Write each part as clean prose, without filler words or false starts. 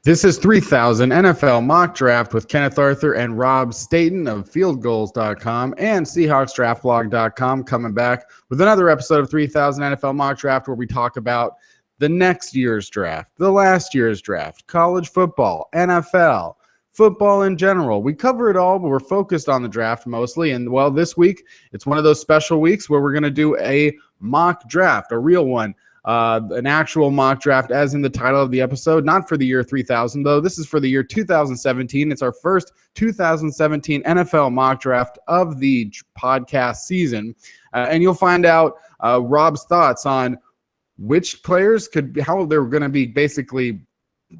This is 3000 NFL Mock Draft with Kenneth Arthur and Rob Staten of FieldGoals.com and SeahawksDraftBlog.com, coming back with another episode of 3000 NFL Mock Draft, where we talk about the next year's draft, the last year's draft, college football, NFL, football in general. We cover it all, but we're focused on the draft mostly. And, well, this week, it's one of those special weeks where we're going to do a mock draft, a real one. An actual mock draft, as in the title of the episode, not for the year 3000, though. This is for the year 2017. It's our first 2017 NFL mock draft of the podcast season. And you'll find out Rob's thoughts on which players how they're going to be basically,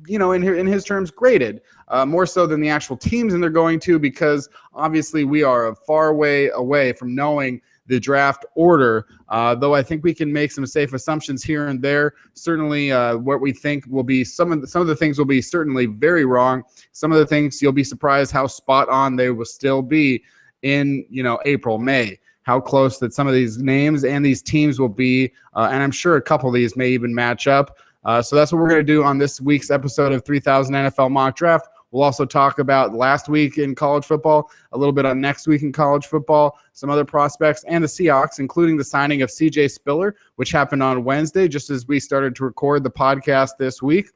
in his terms, graded, more so than the actual teams and they're going to, because obviously we are a far way away from knowing the draft order, though I think we can make some safe assumptions here and there. Certainly what we think will be some of the things will be certainly very wrong. Some of the things you'll be surprised how spot on they will still be in April, May, how close that some of these names and these teams will be, and I'm sure a couple of these may even match up. So that's what we're going to do on this week's episode of 3000 NFL Mock Draft. We'll also talk about last week in college football, a little bit on next week in college football, some other prospects, and the Seahawks, including the signing of CJ Spiller, which happened on Wednesday, just as we started to record the podcast this week.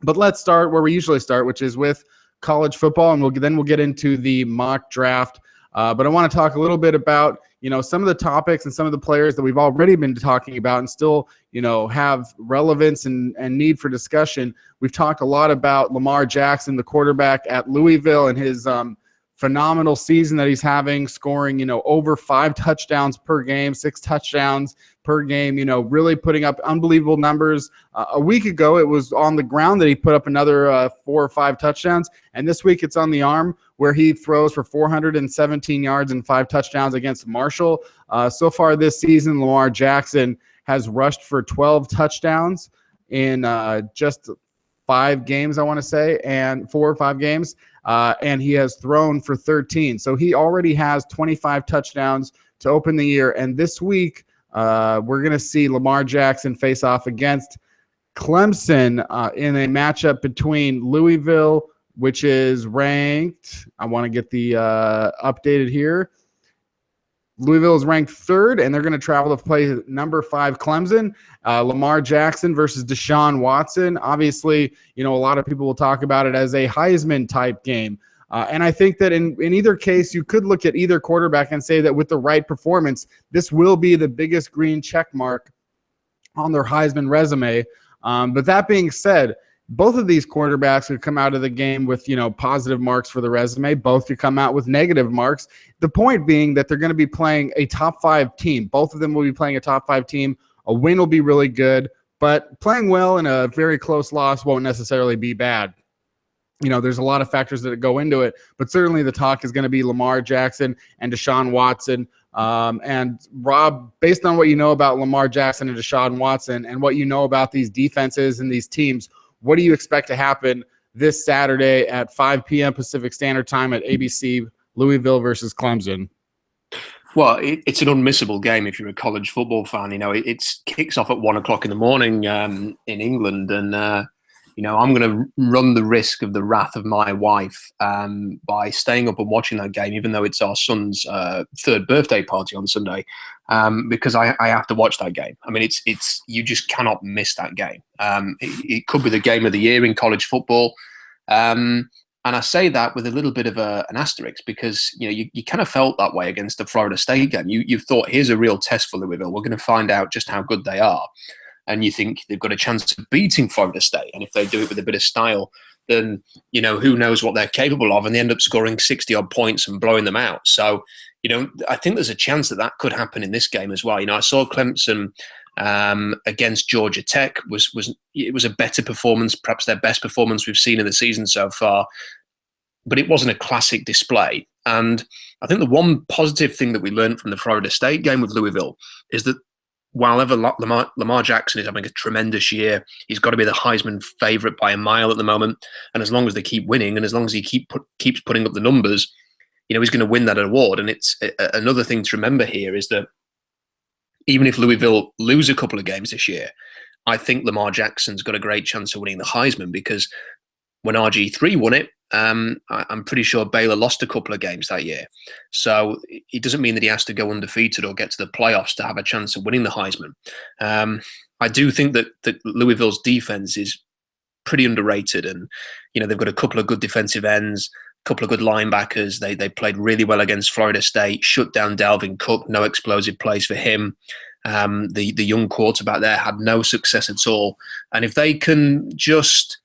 But let's start where we usually start, which is with college football, and we'll get into the mock draft. But I want to talk a little bit about some of the topics and some of the players that we've already been talking about and still have relevance and need for discussion. We've talked a lot about Lamar Jackson, the quarterback at Louisville, and his phenomenal season that he's having, scoring over 5 touchdowns per game, 6 touchdowns per game, really putting up unbelievable numbers. A week ago, it was on the ground that he put up another 4 or 5 touchdowns, and this week it's on the arm, where he throws for 417 yards and 5 touchdowns against Marshall. So far this season, Lamar Jackson has rushed for 12 touchdowns in just 5 games, I want to say, and 4 or 5 games, and he has thrown for 13. So he already has 25 touchdowns to open the year, and this week we're going to see Lamar Jackson face off against Clemson in a matchup between Louisville, which is ranked, I want to get the updated here. Louisville is ranked 3rd, and they're going to travel to play number 5 Clemson. Lamar Jackson versus Deshaun Watson. Obviously, a lot of people will talk about it as a Heisman-type game. And I think that in either case, you could look at either quarterback and say that with the right performance, this will be the biggest green check mark on their Heisman resume. But that being said, both of these quarterbacks could come out of the game with, positive marks for the resume. Both could come out with negative marks. The point being that they're going to be playing a top 5 team. Both of them will be playing a top 5 team. A win will be really good, but playing well in a very close loss won't necessarily be bad. There's a lot of factors that go into it, but certainly the talk is going to be Lamar Jackson and Deshaun Watson. And Rob, based on what you know about Lamar Jackson and Deshaun Watson and what you know about these defenses and these teams, what do you expect to happen this Saturday at 5 p.m. Pacific Standard Time at ABC, Louisville versus Clemson? Well, it's an unmissable game if you're a college football fan. It kicks off at 1 o'clock in the morning in England, and I'm going to run the risk of the wrath of my wife by staying up and watching that game, even though it's our son's 3rd birthday party on Sunday, because I have to watch that game. I mean, it's you just cannot miss that game. It could be the game of the year in college football. And I say that with a little bit of an asterisk, because you kind of felt that way against the Florida State game. You thought, here's a real test for Louisville. We're going to find out just how good they are. And you think they've got a chance of beating Florida State. And if they do it with a bit of style, then, who knows what they're capable of. And they end up scoring 60-odd points and blowing them out. So, I think there's a chance that could happen in this game as well. I saw Clemson against Georgia Tech. It was a better performance, perhaps their best performance we've seen in the season so far. But it wasn't a classic display. And I think the one positive thing that we learned from the Florida State game with Louisville is that while Lamar Jackson is having a tremendous year, he's got to be the Heisman favorite by a mile at the moment. And as long as they keep winning, and as long as he keeps putting up the numbers, he's going to win that award. And it's another thing to remember here is that even if Louisville lose a couple of games this year, I think Lamar Jackson's got a great chance of winning the Heisman because when RG3 won it, I'm pretty sure Baylor lost a couple of games that year. So it doesn't mean that he has to go undefeated or get to the playoffs to have a chance of winning the Heisman. I do think that Louisville's defense is pretty underrated, and they've got a couple of good defensive ends, a couple of good linebackers. They played really well against Florida State, shut down Dalvin Cook, no explosive plays for him. The young quarterback there had no success at all, and if they can just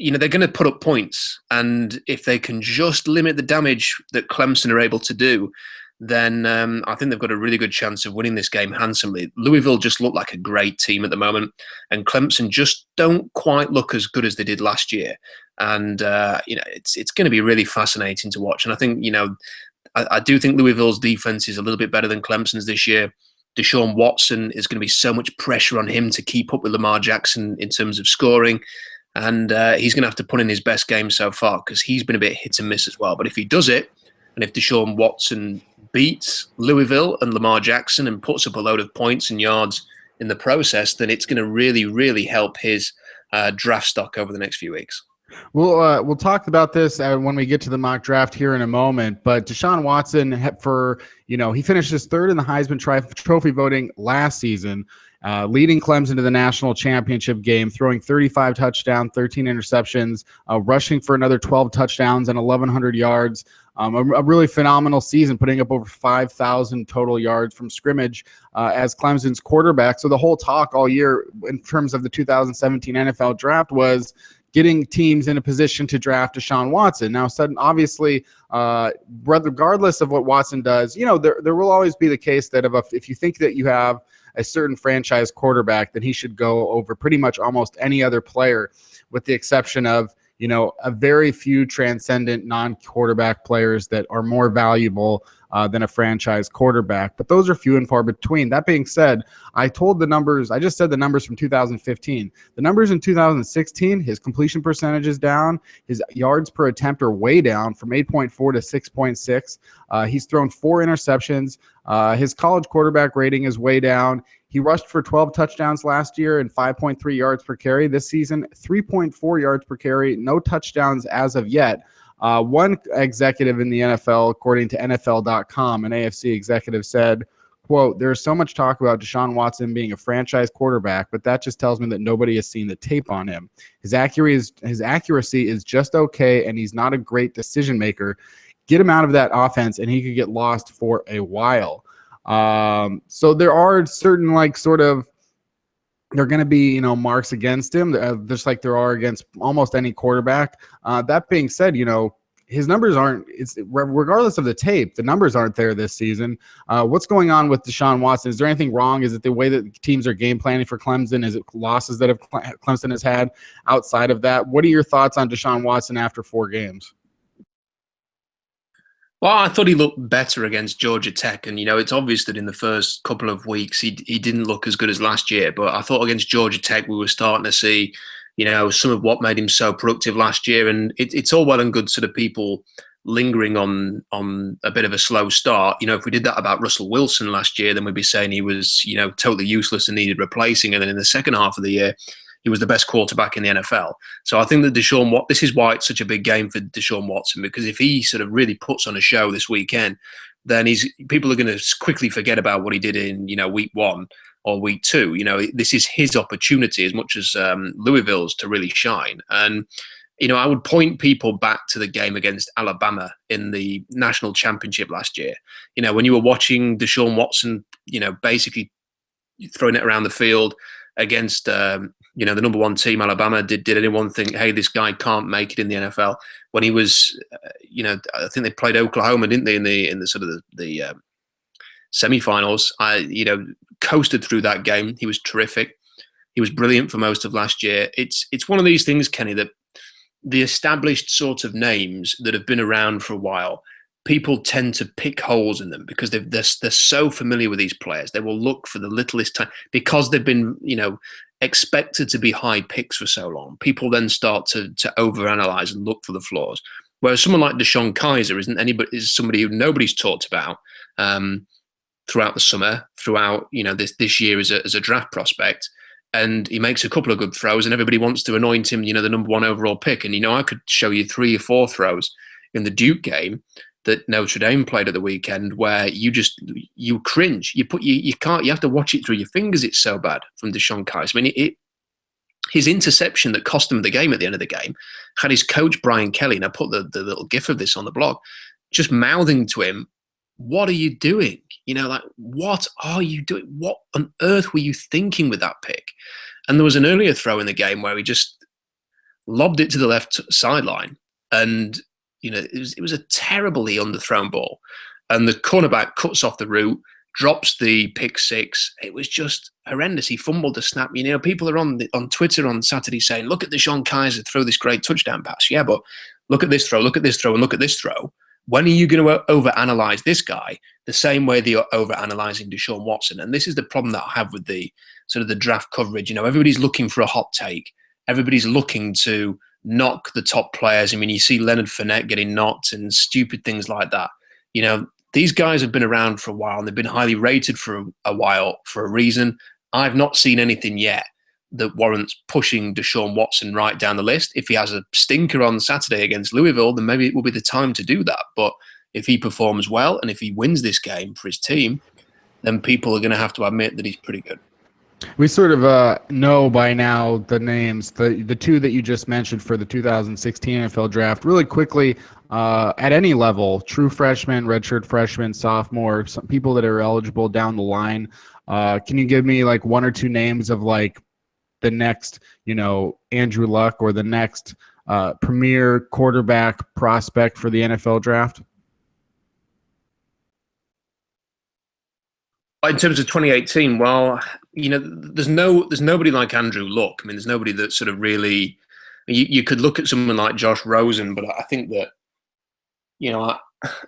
they're going to put up points, and if they can just limit the damage that Clemson are able to do, then I think they've got a really good chance of winning this game handsomely. Louisville just look like a great team at the moment, and Clemson just don't quite look as good as they did last year. And it's going to be really fascinating to watch. And I think I do think Louisville's defense is a little bit better than Clemson's this year. Deshaun Watson is going to be so much pressure on him to keep up with Lamar Jackson in terms of scoring. And he's going to have to put in his best game so far because he's been a bit hit and miss as well. But if he does it, and if Deshaun Watson beats Louisville and Lamar Jackson and puts up a load of points and yards in the process, then it's going to really, really help his draft stock over the next few weeks. We'll talk about this when we get to the mock draft here in a moment. But Deshaun Watson, he finished his third in the Heisman Trophy voting last season, leading Clemson to the national championship game, throwing 35 touchdowns, 13 interceptions, rushing for another 12 touchdowns and 1,100 yards. A really phenomenal season, putting up over 5,000 total yards from scrimmage as Clemson's quarterback. So the whole talk all year in terms of the 2017 NFL draft was getting teams in a position to draft Deshaun Watson. Now, obviously, regardless of what Watson does, there will always be the case that if you think that you have a certain franchise quarterback, then he should go over pretty much almost any other player, with the exception of a very few transcendent non-quarterback players that are more valuable than a franchise quarterback. But those are few and far between. That being said, I just said the numbers from 2015. The numbers in 2016, his completion percentage is down. His yards per attempt are way down from 8.4 to 6.6. He's thrown 4 interceptions. His college quarterback rating is way down. He rushed for 12 touchdowns last year and 5.3 yards per carry. This season, 3.4 yards per carry, no touchdowns as of yet. One executive in the NFL, according to NFL.com, an AFC executive said, quote, "There's so much talk about Deshaun Watson being a franchise quarterback, but that just tells me that nobody has seen the tape on him. His accuracy is just okay, and he's not a great decision maker. Get him out of that offense, and he could get lost for a while." So there are certain there are going to be, marks against him, just like there are against almost any quarterback. That being said, his numbers regardless of the tape, the numbers aren't there this season. What's going on with Deshaun Watson? Is there anything wrong? Is it the way that teams are game planning for Clemson? Is it losses that Clemson has had outside of that? What are your thoughts on Deshaun Watson after 4 games? Well, I thought he looked better against Georgia Tech, and it's obvious that in the first couple of weeks he didn't look as good as last year. But I thought against Georgia Tech we were starting to see, some of what made him so productive last year. And it's all well and good sort of people lingering on a bit of a slow start. If we did that about Russell Wilson last year, then we'd be saying he was totally useless and needed replacing. And then in the second half of the year, he was the best quarterback in the NFL. So I think that this is why it's such a big game for Deshaun Watson, because if he sort of really puts on a show this weekend, then people are going to quickly forget about what he did in, week 1 or week 2. This is his opportunity as much as Louisville's to really shine. And, I would point people back to the game against Alabama in the national championship last year. When you were watching Deshaun Watson, basically throwing it around the field against, the number 1 team, Alabama, did anyone think, hey, this guy can't make it in the NFL? When he was, I think they played Oklahoma, didn't they, in the sort of the semifinals? Coasted through that game. He was terrific. He was brilliant for most of last year. It's one of these things, Kenny, that the established sort of names that have been around for a while, people tend to pick holes in them because they're so familiar with these players. They will look for the littlest time because they've been, expected to be high picks for so long. People then start to overanalyze and look for the flaws. Whereas someone like DeShone Kizer is somebody who nobody's talked about throughout the summer, throughout this year as a draft prospect. and he makes a couple of good throws, and everybody wants to anoint him, the number 1 overall pick. And I could show you 3 or 4 throws in the Duke game that Notre Dame played at the weekend where you cringe. You have to watch it through your fingers. It's so bad from Deshaun Kaiser. I mean, his interception that cost him the game at the end of the game had his coach Brian Kelly, and I put the little gif of this on the blog, just mouthing to him, "What are you doing? What are you doing? What on earth were you thinking with that pick?" And there was an earlier throw in the game where he just lobbed it to the left sideline, and it was a terribly underthrown ball, and the cornerback cuts off the route, drops the pick six. It was just horrendous. He fumbled the snap. People are on Twitter on Saturday saying, "Look at Deshaun Kaiser throw this great touchdown pass." Yeah, but look at this throw, look at this throw, and look at this throw. When are you going to overanalyze this guy the same way that you're overanalyzing Deshaun Watson? And this is the problem that I have with the sort of the draft coverage. Everybody's looking for a hot take. Everybody's looking to knock the top players. I mean, you see Leonard Fournette getting knocked and stupid things like that. These guys have been around for a while and they've been highly rated for a while for a reason. I've not seen anything yet that warrants pushing Deshaun Watson right down the list. If he has a stinker on Saturday against Louisville, then maybe it will be the time to do that. But if he performs well and if he wins this game for his team, then people are going to have to admit that he's pretty good. We sort of know by now the names, the 2 that you just mentioned for the 2016 NFL draft. Really quickly, at any level, true freshman, redshirt freshman, sophomore, some people that are eligible down the line. Can you give me like 1 or 2 names of like the next, Andrew Luck or the next premier quarterback prospect for the NFL draft? In terms of 2018, well, there's nobody like Andrew Luck. I mean, there's nobody that sort of really. You could look at someone like Josh Rosen, but I think that,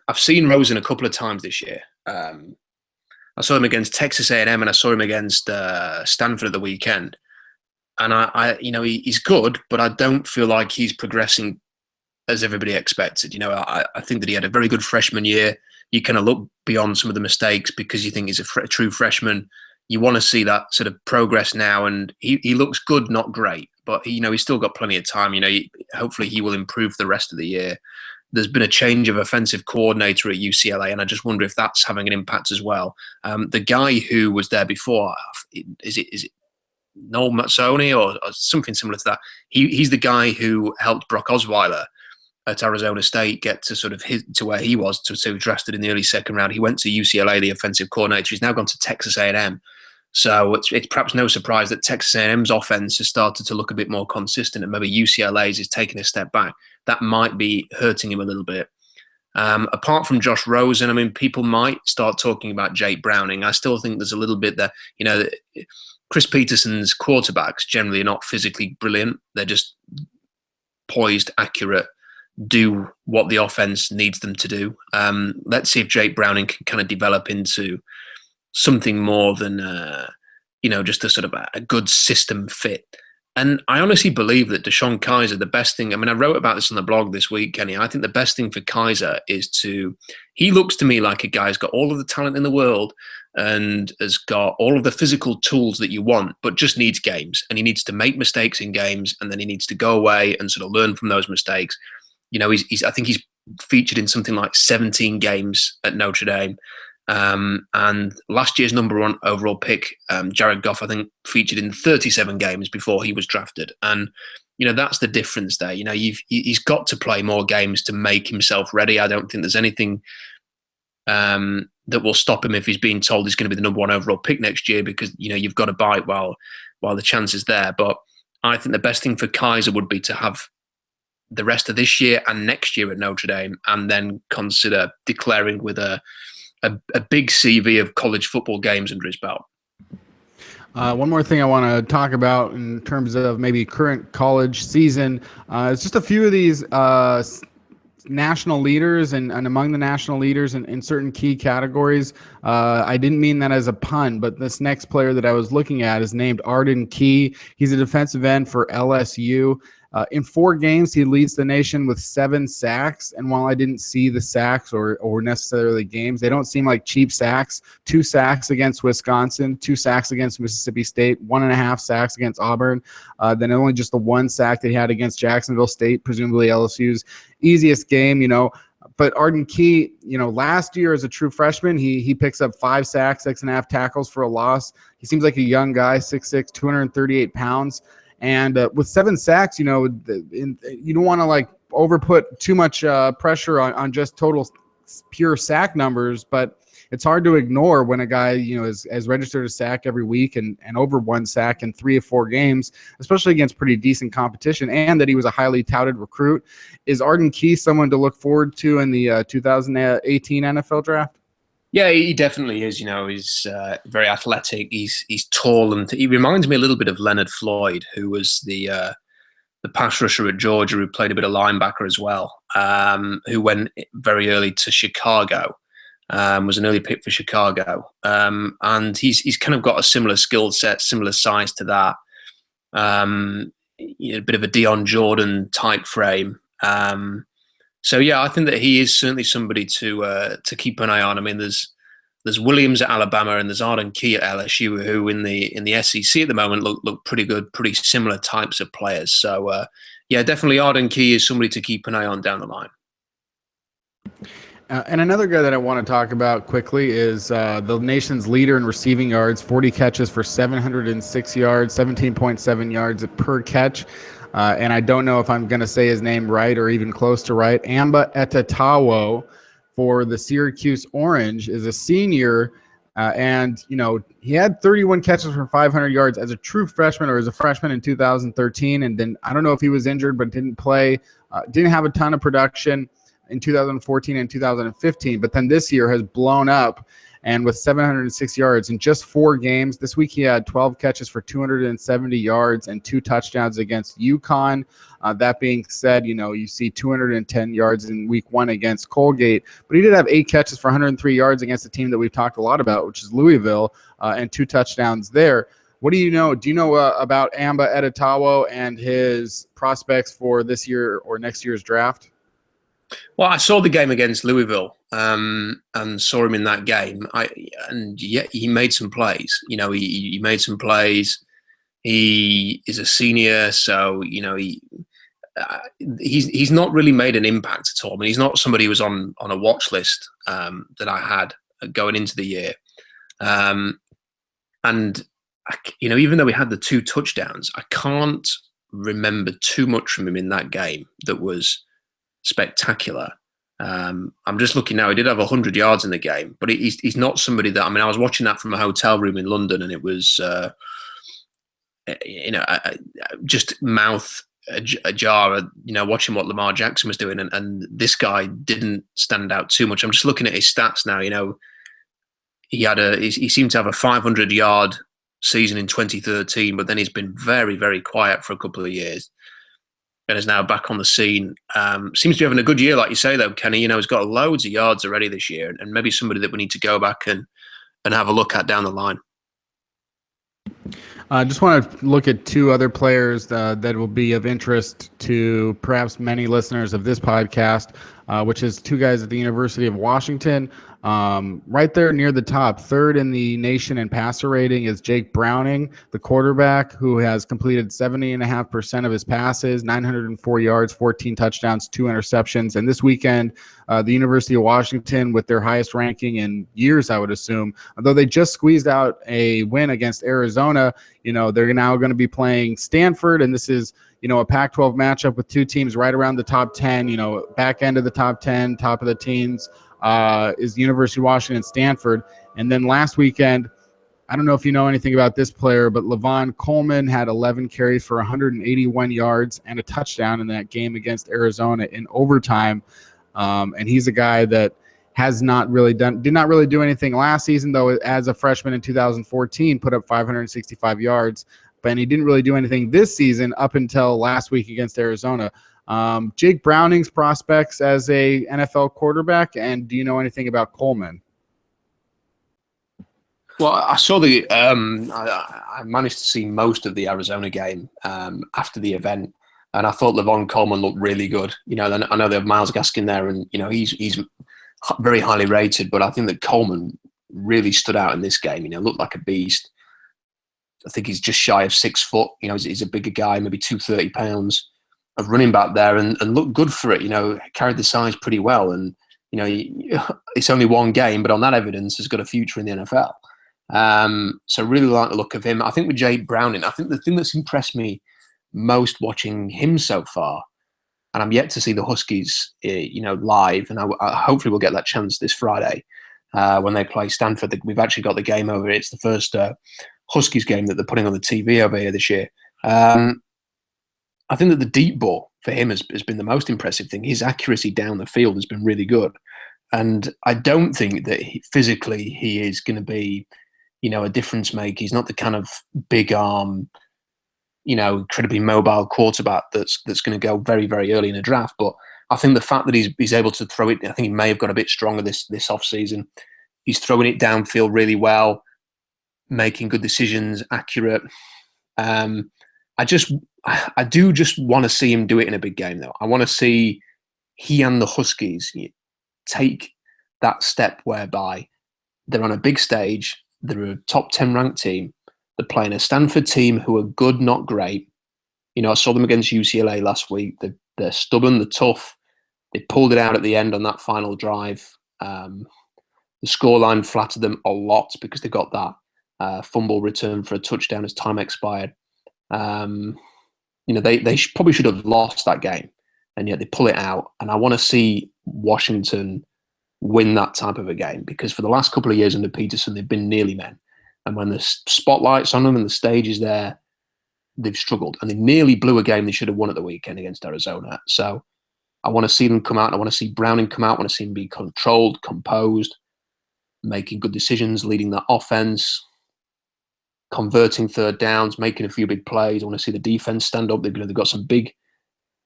I've seen Rosen a couple of times this year. I saw him against Texas A&M and I saw him against Stanford at the weekend. And he's good, but I don't feel like he's progressing as everybody expected. I think that he had a very good freshman year. You kind of look beyond some of the mistakes because you think he's a true freshman. You want to see that sort of progress now, and he looks good, not great, but he's still got plenty of time. Hopefully he will improve the rest of the year. There's been a change of offensive coordinator at UCLA, and I just wonder if that's having an impact as well. The guy who was there before, is it Noel Mazzoni or something similar to that? He's the guy who helped Brock Osweiler at Arizona State get to sort of to where he was, to drafted in the early second round. He went to UCLA, the offensive coordinator. He's now gone to Texas A&M. So it's perhaps no surprise that Texas A&M's offense has started to look a bit more consistent, and maybe UCLA's is taking a step back. That might be hurting him a little bit. Apart from Josh Rosen, I mean, people might start talking about Jake Browning. I still think there's a little bit there. Chris Peterson's quarterbacks generally are not physically brilliant. They're just poised, accurate, do what the offense needs them to do. Let's see if Jake Browning can kind of develop into something more than just a sort of a good system fit. And I honestly believe that Deshaun Kaiser, the best thing, I mean, I wrote about this on the blog this week, Kenny. I think the best thing for Kaiser is he looks to me like a guy who's got all of the talent in the world and has got all of the physical tools that you want, but just needs games. And he needs to make mistakes in games, and then he needs to go away and sort of learn from those mistakes. I think he's featured in something like 17 games at Notre Dame. And last year's number 1 overall pick, Jared Goff, I think featured in 37 games before he was drafted. And, that's the difference there. He's got to play more games to make himself ready. I don't think there's anything that will stop him if he's being told he's going to be the number 1 overall pick next year, because, you've got to bite while the chance is there. But I think the best thing for Kaiser would be to have the rest of this year and next year at Notre Dame, and then consider declaring with a big CV of college football games under his belt. One more thing I want to talk about in terms of maybe current college season is just a few of these national leaders and among the national leaders in certain key categories. I didn't mean that as a pun, but this next player that I was looking at is named Arden Key. He's a defensive end for LSU. In 4 games, he leads the nation with 7 sacks. And while I didn't see the sacks or necessarily games, they don't seem like cheap sacks. 2 sacks against Wisconsin, 2 sacks against Mississippi State, 1.5 sacks against Auburn. Then only just the 1 sack that he had against Jacksonville State, presumably LSU's easiest game, But Arden Key, last year as a true freshman, he picks up 5 sacks, 6.5 tackles for a loss. He seems like a young guy, 6'6", 238 pounds. And with 7 sacks, you don't want to overput too much pressure on just total pure sack numbers, but it's hard to ignore when a guy, is registered a sack every week and over 1 sack in 3 or 4 games, especially against pretty decent competition, and that he was a highly touted recruit. Is Arden Key someone to look forward to in the 2018 NFL draft? Yeah, he definitely is. He's very athletic. He's tall, and he reminds me a little bit of Leonard Floyd, who was the pass rusher at Georgia, who played a bit of linebacker as well, who went very early to Chicago. Was an early pick for Chicago, and he's kind of got a similar skill set, similar size to that. A bit of a Dion Jordan type frame. So yeah, I think that he is certainly somebody to keep an eye on. I mean, there's Williams at Alabama and there's Arden Key at LSU, who in the SEC at the moment look pretty good, pretty similar types of players. So yeah, definitely Arden Key is somebody to keep an eye on down the line. And another guy that I want to talk about quickly is the nation's leader in receiving yards, 40 catches for 706 yards, 17.7 yards per catch. And I don't know if I'm going to say his name right or even close to right. Amba Etetawo for the Syracuse Orange is a senior. And he had 31 catches for 500 yards as a true freshman or as a freshman in 2013. And then I don't know if he was injured, but didn't play, didn't have a ton of production in 2014 and 2015, but then this year has blown up, and with 706 yards in just 4 games. This week he had 12 catches for 270 yards and 2 touchdowns against UConn. That being said, you see 210 yards in week 1 against Colgate, but he did have 8 catches for 103 yards against a team that we've talked a lot about, which is Louisville, and 2 touchdowns there. What do you know? Do you know about Amba Etetawo and his prospects for this year or next year's draft? Well, I saw the game against Louisville and saw him in that game. He made some plays. He made some plays. He is a senior, so he's not really made an impact at all. I mean, he's not somebody who was on a watch list that I had going into the year. And even though we had the 2 touchdowns, I can't remember too much from him in that game that was spectacular. I'm just looking now. He did have 100 yards in the game, but he's not somebody that, I was watching that from a hotel room in London, and it was, just mouth ajar, watching what Lamar Jackson was doing, and this guy didn't stand out too much. I'm just looking at his stats now. He seemed to have a 500-yard season in 2013, but then he's been very, very quiet for a couple of years. And is now back on the scene. Seems to be having a good year, like you say, though, Kenny. He's got loads of yards already this year, and maybe somebody that we need to go back and have a look at down the line. I just want to look at 2 other players that will be of interest to perhaps many listeners of this podcast, which is 2 guys at the University of Washington. Right there near the top, 3rd in the nation in passer rating is Jake Browning, the quarterback, who has completed 70.5% of his passes, 904 yards, 14 touchdowns, 2 interceptions. And this weekend, the University of Washington, with their highest ranking in years, I would assume, although they just squeezed out a win against Arizona, they're now going to be playing Stanford, and this is a Pac-12 matchup with 2 teams right around the top 10, back end of the top 10, top of the teams. Is the University of Washington, Stanford. And then last weekend, I don't know if you know anything about this player, but Lavon Coleman had 11 carries for 181 yards and a touchdown in that game against Arizona in overtime. And he's a guy that did not really do anything last season, though, as a freshman in 2014, put up 565 yards. But he didn't really do anything this season up until last week against Arizona. Jake Browning's prospects as a NFL quarterback, and do you know anything about Coleman? Well, I saw I managed to see most of the Arizona game after the event. And I thought Levon Coleman looked really good. I know they have Myles Gaskin there, and he's very highly rated. But I think that Coleman really stood out in this game. Looked like a beast. I think he's just shy of 6 foot. He's a bigger guy, maybe 230 pounds of running back there, and looked good for it. Carried the size pretty well, and it's only one game, but on that evidence, has got a future in the NFL. So really like the look of him. I think with Jake Browning, I think the thing that's impressed me most watching him so far, and I'm yet to see the Huskies, live, and I hopefully we'll get that chance this Friday when they play Stanford. We've actually got the game over. It's the first Huskies game that they're putting on the TV over here this year. I think that the deep ball for him has been the most impressive thing. His accuracy down the field has been really good, and I don't think that physically he is going to be, a difference maker. He's not the kind of big arm, incredibly mobile quarterback that's going to go very, very early in a draft. But I think the fact that he's able to throw it, I think he may have got a bit stronger this offseason. He's throwing it downfield really well, making good decisions, accurate. I do just want to see him do it in a big game, though. I want to see he and the Huskies take that step whereby they're on a big stage, they're a top 10 ranked team, they're playing a Stanford team who are good, not great. I saw them against UCLA last week. They're stubborn, they're tough. They pulled it out at the end on that final drive. The scoreline flattered them a lot because they got that fumble return for a touchdown as time expired. They probably should have lost that game, and yet they pull it out. And I want to see Washington win that type of a game, because for the last couple of years under Peterson, they've been nearly men. And when the spotlight's on them and the stage is there, they've struggled. And they nearly blew a game they should have won at the weekend against Arizona. So I want to see them come out. I want to see Browning come out. I want to see him be controlled, composed, making good decisions, leading that offense, converting third downs, making a few big plays. I want to see the defense stand up. They've got some big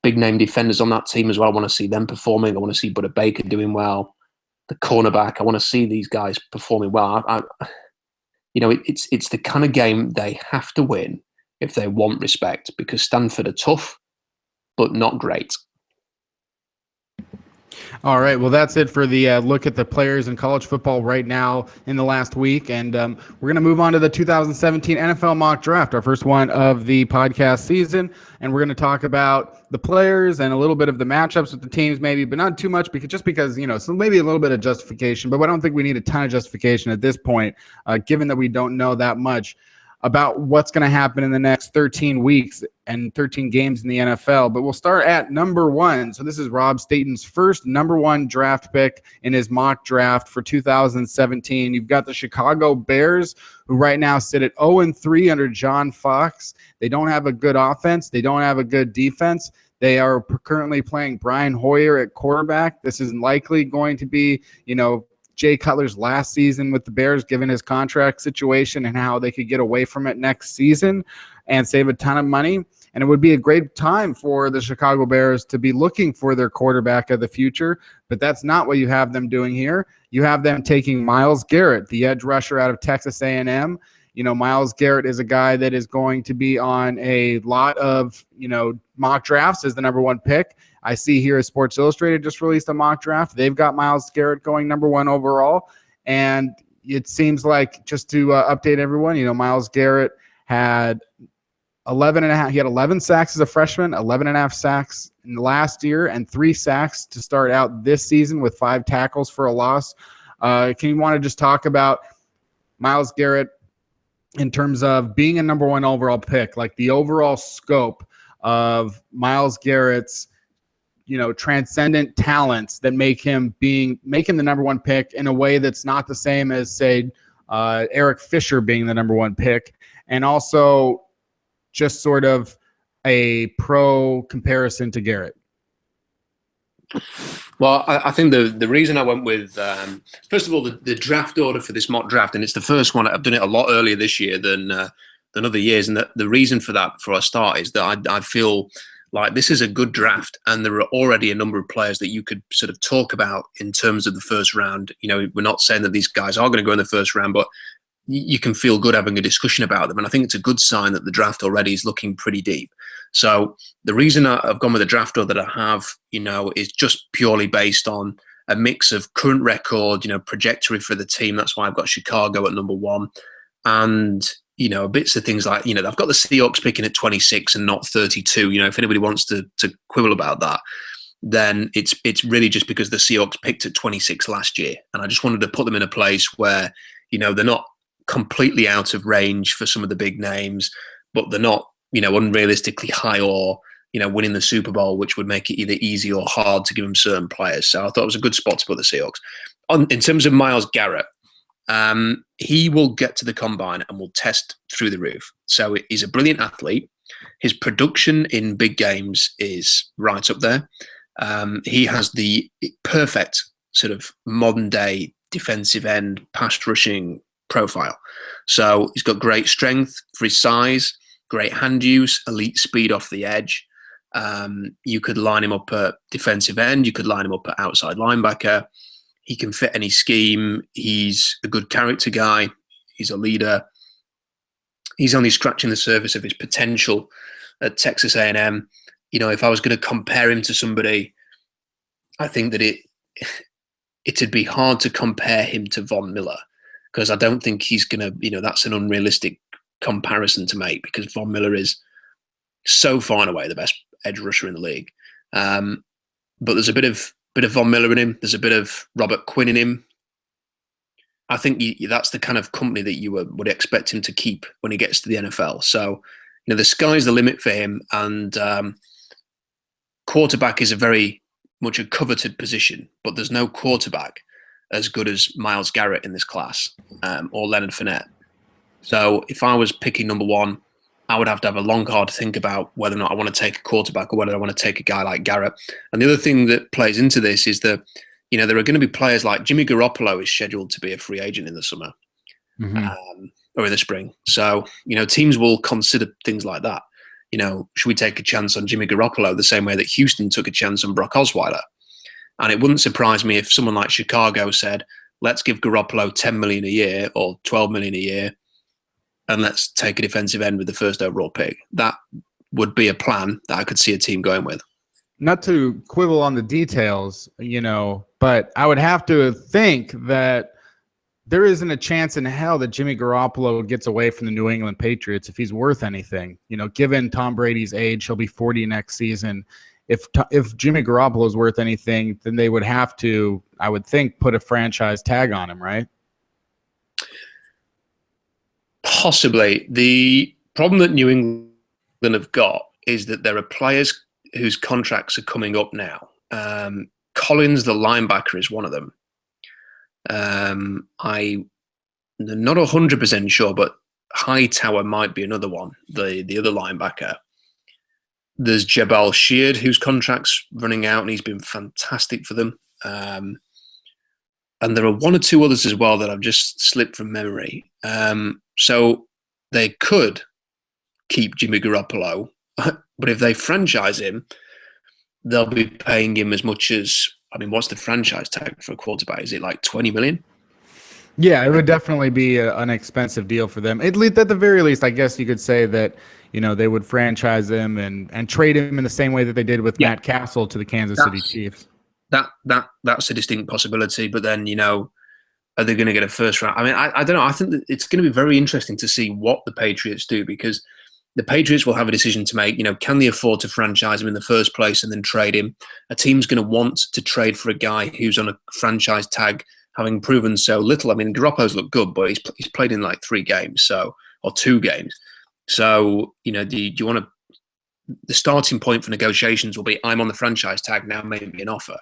name defenders on that team as well. I want to see them performing. I want to see Buda Baker doing well. The cornerback, I want to see these guys performing well. It's the kind of game they have to win if they want respect, because Stanford are tough, but not great. All right. Well, that's it for the look at the players in college football right now in the last week. And we're going to move on to the 2017 NFL mock draft, our first one of the podcast season. And we're going to talk about the players and a little bit of the matchups with the teams, maybe, but not too much, because, so maybe a little bit of justification. But I don't think we need a ton of justification at this point, given that we don't know that much about what's going to happen in the next 13 weeks and 13 games in the NFL. But we'll start at number 1. So this is Rob Staten's first number 1 draft pick in his mock draft for 2017. You've got the Chicago Bears, who right now sit at 0-3 under John Fox. They don't have a good offense. They don't have a good defense. They are currently playing Brian Hoyer at quarterback. This is likely going to be, Jay Cutler's last season with the Bears, given his contract situation and how they could get away from it next season and save a ton of money. And it would be a great time for the Chicago Bears to be looking for their quarterback of the future. But that's not what you have them doing here. You have them taking Myles Garrett, the edge rusher out of Texas A&M. Myles Garrett is a guy that is going to be on a lot of, mock drafts as the number 1 pick. I see here Sports Illustrated just released a mock draft. They've got Myles Garrett going number 1 overall. And it seems like, just to update everyone, Myles Garrett had 11.5. He had 11 sacks as a freshman, 11.5 sacks in the last year, and 3 sacks to start out this season with 5 tackles for a loss. Can you want to just talk about Myles Garrett in terms of being a number 1 overall pick, like the overall scope of Myles Garrett's, transcendent talents that make him the number 1 pick in a way that's not the same as, say, Eric Fisher being the number 1 pick, and also just sort of a pro comparison to Garrett? Well, I think the reason I went with, first of all, the draft order for this mock draft, and it's the first one. I've done it a lot earlier this year than other years. And the reason for that, for a start, is that I feel like this is a good draft, and there are already a number of players that you could sort of talk about in terms of the first round. We're not saying that these guys are going to go in the first round, but you can feel good having a discussion about them. And I think it's a good sign that the draft already is looking pretty deep. So the reason I've gone with the draft order that I have, is just purely based on a mix of current record, trajectory for the team. That's why I've got Chicago at number 1. And, bits of things like, I've got the Seahawks picking at 26 and not 32. If anybody wants to quibble about that, then it's really just because the Seahawks picked at 26 last year. And I just wanted to put them in a place where, they're not completely out of range for some of the big names, but they're not, unrealistically high or, winning the Super Bowl, which would make it either easy or hard to give them certain players. So I thought it was a good spot to put the Seahawks. In terms of Myles Garrett, he will get to the combine and will test through the roof. So he's a brilliant athlete. His production in big games is right up there. He has the perfect sort of modern day defensive end pass rushing profile. So he's got great strength for his size, great hand use, elite speed off the edge. You could line him up at defensive end. You could line him up at outside linebacker. He can fit any scheme. He's a good character guy. He's a leader. He's only scratching the surface of his potential at Texas A&M. If I was going to compare him to somebody, I think that it'd be hard to compare him to Von Miller, because I don't think he's going to, that's an unrealistic comparison to make, because Von Miller is so far and away the best edge rusher in the league. But there's a bit of Von Miller in him. There's a bit of Robert Quinn in him. I think that's the kind of company that you would expect him to keep when he gets to the NFL. So, the sky's the limit for him. And quarterback is a very much a coveted position, but there's no quarterback as good as Myles Garrett in this class, or Leonard Fournette. So if I was picking number 1, I would have to have a long, hard think about whether or not I want to take a quarterback or whether I want to take a guy like Garrett. And the other thing that plays into this is that, there are going to be players like Jimmy Garoppolo is scheduled to be a free agent in the summer, or in the spring. So, teams will consider things like that. Should we take a chance on Jimmy Garoppolo the same way that Houston took a chance on Brock Osweiler? And it wouldn't surprise me if someone like Chicago said, let's give Garoppolo $10 million a year or $12 million a year, and let's take a defensive end with the first overall pick. That would be a plan that I could see a team going with. Not to quibble on the details, but I would have to think that there isn't a chance in hell that Jimmy Garoppolo gets away from the New England Patriots if he's worth anything. Given Tom Brady's age, he'll be 40 next season. If Jimmy Garoppolo is worth anything, then they would have to, I would think, put a franchise tag on him, right? Possibly. The problem that New England have got is that there are players whose contracts are coming up now. Collins, the linebacker, is one of them. I'm not 100% sure, but Hightower might be another one, the other linebacker. There's Jabal Sheard, whose contract's running out, and he's been fantastic for them. And there are one or two others as well that I've just slipped from memory. So they could keep Jimmy Garoppolo, but if they franchise him, they'll be paying him as much as, what's the franchise tag for a quarterback? Is it like $20 million? Yeah, it would definitely be an expensive deal for them. At the very least, I guess you could say that, they would franchise him and trade him in the same way that they did with Matt Castle to the Kansas City Chiefs. That's a distinct possibility. But then, are they going to get a first round? I don't know. I think that it's going to be very interesting to see what the Patriots do, because the Patriots will have a decision to make. Can they afford to franchise him in the first place and then trade him? A team's going to want to trade for a guy who's on a franchise tag, having proven so little. Garoppolo's looked good, but he's played in like 3 games, or 2 games. So, do you want to? The starting point for negotiations will be, I'm on the franchise tag now, maybe an offer.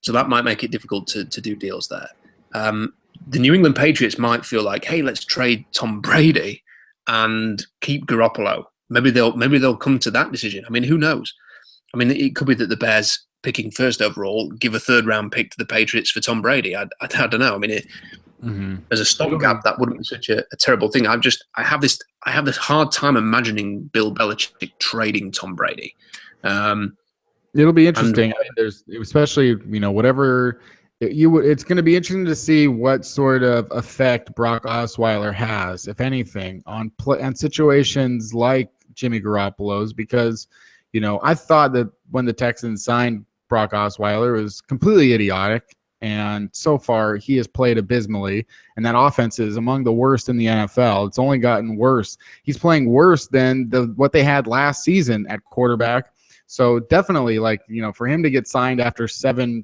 So that might make it difficult to do deals there. The New England Patriots might feel like, hey, let's trade Tom Brady and keep Garoppolo. Maybe they'll come to that decision. Who knows? It could be that the Bears, picking first overall, give a 3rd round pick to the Patriots for Tom Brady. I don't know. As a stopgap, that wouldn't be such a terrible thing. I have this hard time imagining Bill Belichick trading Tom Brady. It'll be interesting. There's especially whatever It's going to be interesting to see what sort of effect Brock Osweiler has, if anything, on situations like Jimmy Garoppolo's, because I thought that when the Texans signed Brock Osweiler, it was completely idiotic, and so far he has played abysmally, and that offense is among the worst in the NFL. It's only gotten worse. He's playing worse than what they had last season at quarterback. So definitely, for him to get signed after 7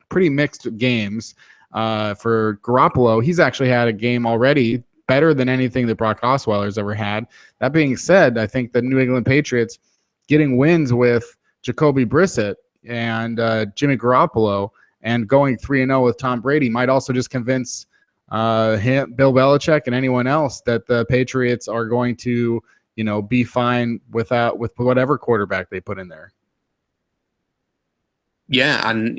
pretty mixed games. For Garoppolo, he's actually had a game already better than anything that Brock Osweiler's ever had. That being said, I think the New England Patriots getting wins with Jacoby Brissett and Jimmy Garoppolo and going 3-0 with Tom Brady might also just convince Bill Belichick and anyone else that the Patriots are going to, be fine with whatever quarterback they put in there. Yeah, and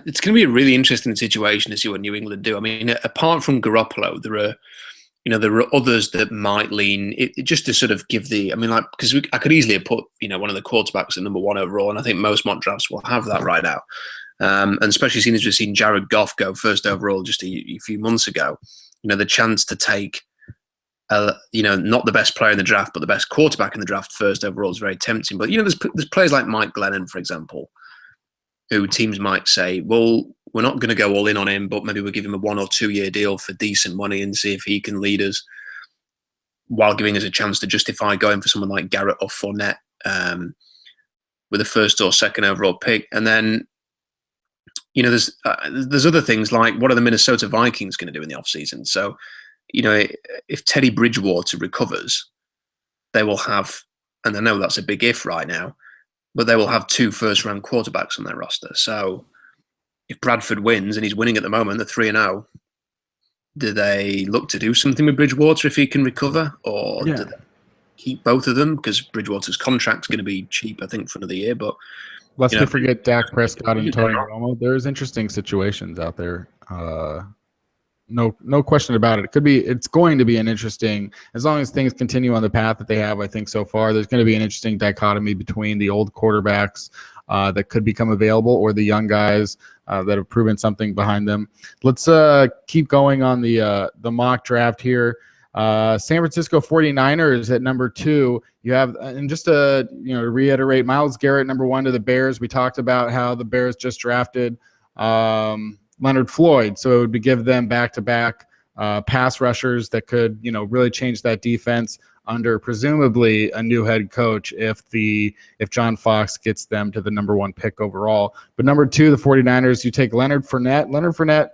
it's going to be a really interesting situation to see what New England do. I mean, apart from Garoppolo, there are others that might lean just to sort of give because I could easily have put one of the quarterbacks at number 1 overall, and I think most mock drafts will have that right now. And especially seeing as we've seen Jared Goff go first overall just a few months ago, the chance to take not the best player in the draft, but the best quarterback in the draft first overall is very tempting. But there's players like Mike Glennon, for example, who teams might say, well, we're not going to go all in on him, but maybe we'll give him a 1 or 2 year deal for decent money and see if he can lead us, while giving us a chance to justify going for someone like Garrett or Fournette with a first or second overall pick. And then, there's other things like, what are the Minnesota Vikings going to do in the offseason? So, if Teddy Bridgewater recovers, they will have, and I know that's a big if right now, but they will have 2 first-round quarterbacks on their roster. So if Bradford wins, and he's winning at the moment, they're 3-0, do they look to do something with Bridgewater if he can recover? Or do they keep both of them? Because Bridgewater's contract's going to be cheap, I think, for another year. But lest we forget Dak Prescott and Tony Romo. There's interesting situations out there. No question about it. It's going to be an interesting, as long as things continue on the path that they have, I think so far, there's going to be an interesting dichotomy between the old quarterbacks that could become available or the young guys that have proven something behind them. Let's keep going on the mock draft here. San Francisco 49ers at number 2. You have, and just to reiterate, Myles Garrett number 1 to the Bears. We talked about how the Bears just drafted Leonard Floyd, so it would give them back-to-back pass rushers that could, really change that defense under presumably a new head coach if John Fox gets them to the number 1 pick overall. But number 2, the 49ers, you take Leonard Fournette. Leonard Fournette,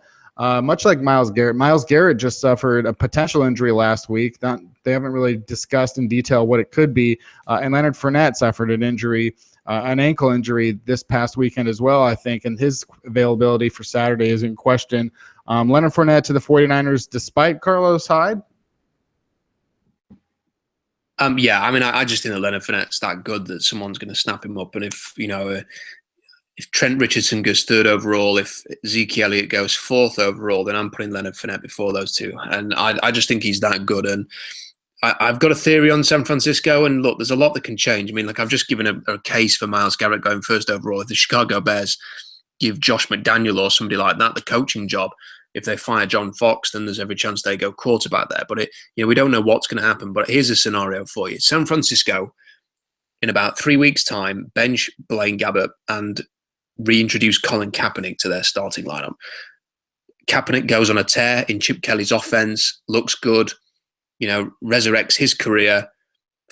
much like Myles Garrett just suffered a potential injury last week. They haven't really discussed in detail what it could be, and Leonard Fournette suffered an injury. An ankle injury this past weekend as well, I think, and his availability for Saturday is in question. Leonard Fournette to the 49ers despite Carlos Hyde? Yeah, I mean, I just think that Leonard Fournette's that good that someone's going to snap him up. And if Trent Richardson goes 3rd overall, if Zeke Elliott goes 4th overall, then I'm putting Leonard Fournette before those two. And I just think he's that good. And I've got a theory on San Francisco, and look, there's a lot that can change. I mean, I've just given a case for Myles Garrett going 1st overall. If the Chicago Bears give Josh McDaniel or somebody like that the coaching job, if they fire John Fox, then there's every chance they go quarterback there. But we don't know what's going to happen. But here's a scenario for you: San Francisco, in about 3 weeks' time, bench Blaine Gabbert and reintroduce Colin Kaepernick to their starting lineup. Kaepernick goes on a tear in Chip Kelly's offense, looks good. Resurrects his career.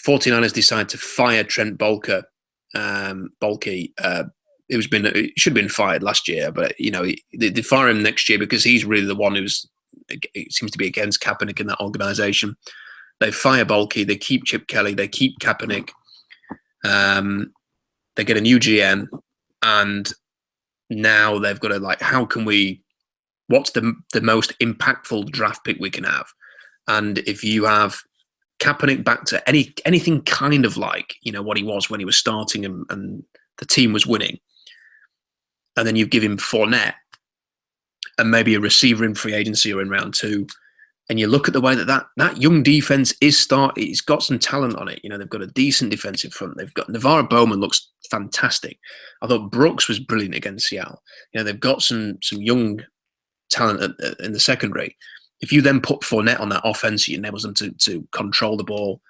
49ers decide to fire Trent Baalke. It should have been fired last year, but they fire him next year because he's really the one who's, it seems to be against Kaepernick in that organization. They fire Baalke, they keep Chip Kelly, they keep Kaepernick. They get a new GM, and now they've got to what's the most impactful draft pick we can have? And if you have Kaepernick back to anything kind of like, what he was when he was starting and the team was winning, and then you give him Fournette and maybe a receiver in free agency or in round 2, And you look at the way that young defense it's got some talent on it. You know, they've got a decent defensive front. They've got Navarro Bowman looks fantastic. I thought Brooks was brilliant against Seattle. You know, they've got some young talent in the secondary. If you then put Fournette on that offense, it enables them to control the ball.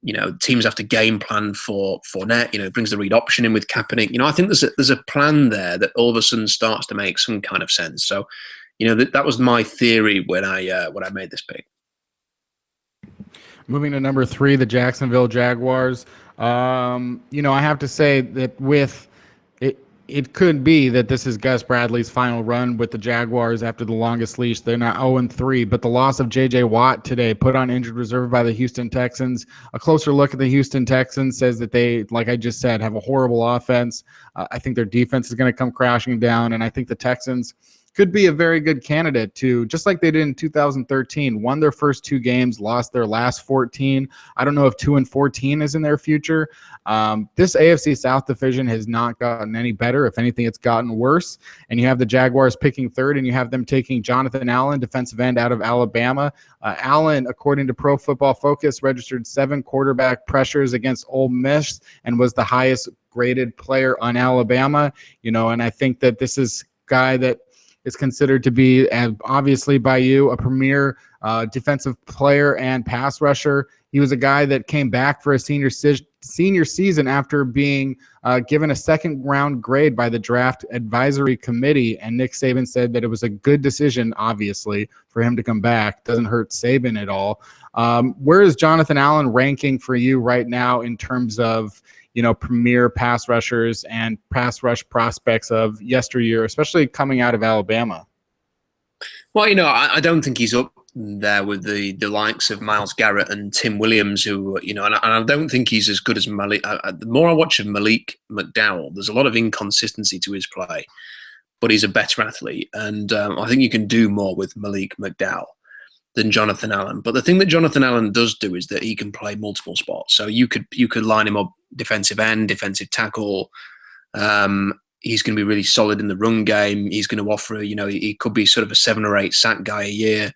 You know, teams have to game plan for Fournette. You know, it brings the read option in with Kaepernick. You know, I think there's a plan there that all of a sudden starts to make some kind of sense. So, you know, that was my theory when I made this pick. Moving to number 3, the Jacksonville Jaguars. You know, I have to say that with it could be that this is Gus Bradley's final run with the Jaguars after the longest leash. They're not 0-3, but the loss of J.J. Watt today, put on injured reserve by the Houston Texans. A closer look at the Houston Texans says that they, like I just said, have a horrible offense. I think their defense is going to come crashing down, and I think the Texans could be a very good candidate to, just like they did in 2013, won their first 2 games, lost their last 14. I don't know if 2-14 is in their future. This AFC South division has not gotten any better. If anything, it's gotten worse. And you have the Jaguars picking 3rd, and you have them taking Jonathan Allen, defensive end out of Alabama. Allen, according to Pro Football Focus, registered 7 quarterback pressures against Ole Miss and was the highest graded player on Alabama. You know, and I think that this is a guy that is considered to be, and obviously by you, a premier defensive player and pass rusher. He was a guy that came back for a senior season after being given a 2nd-round grade by the draft advisory committee, and Nick Saban said that it was a good decision, obviously, for him to come back. Doesn't hurt Saban at all. Where is Jonathan Allen ranking for you right now in terms of, you know, premier pass rushers and pass rush prospects of yesteryear, especially coming out of Alabama? Well, you know, I don't think he's up there with the likes of Myles Garrett and Tim Williams, who, you know, and I don't think he's as good as Malik. The more I watch of Malik McDowell, there's a lot of inconsistency to his play, but he's a better athlete. And I think you can do more with Malik McDowell than Jonathan Allen. But the thing that Jonathan Allen does do is that he can play multiple spots. So you could line him up defensive end, defensive tackle. He's going to be really solid in the run game. He's going to offer, you know, he could be sort of a 7 or 8 sack guy a year.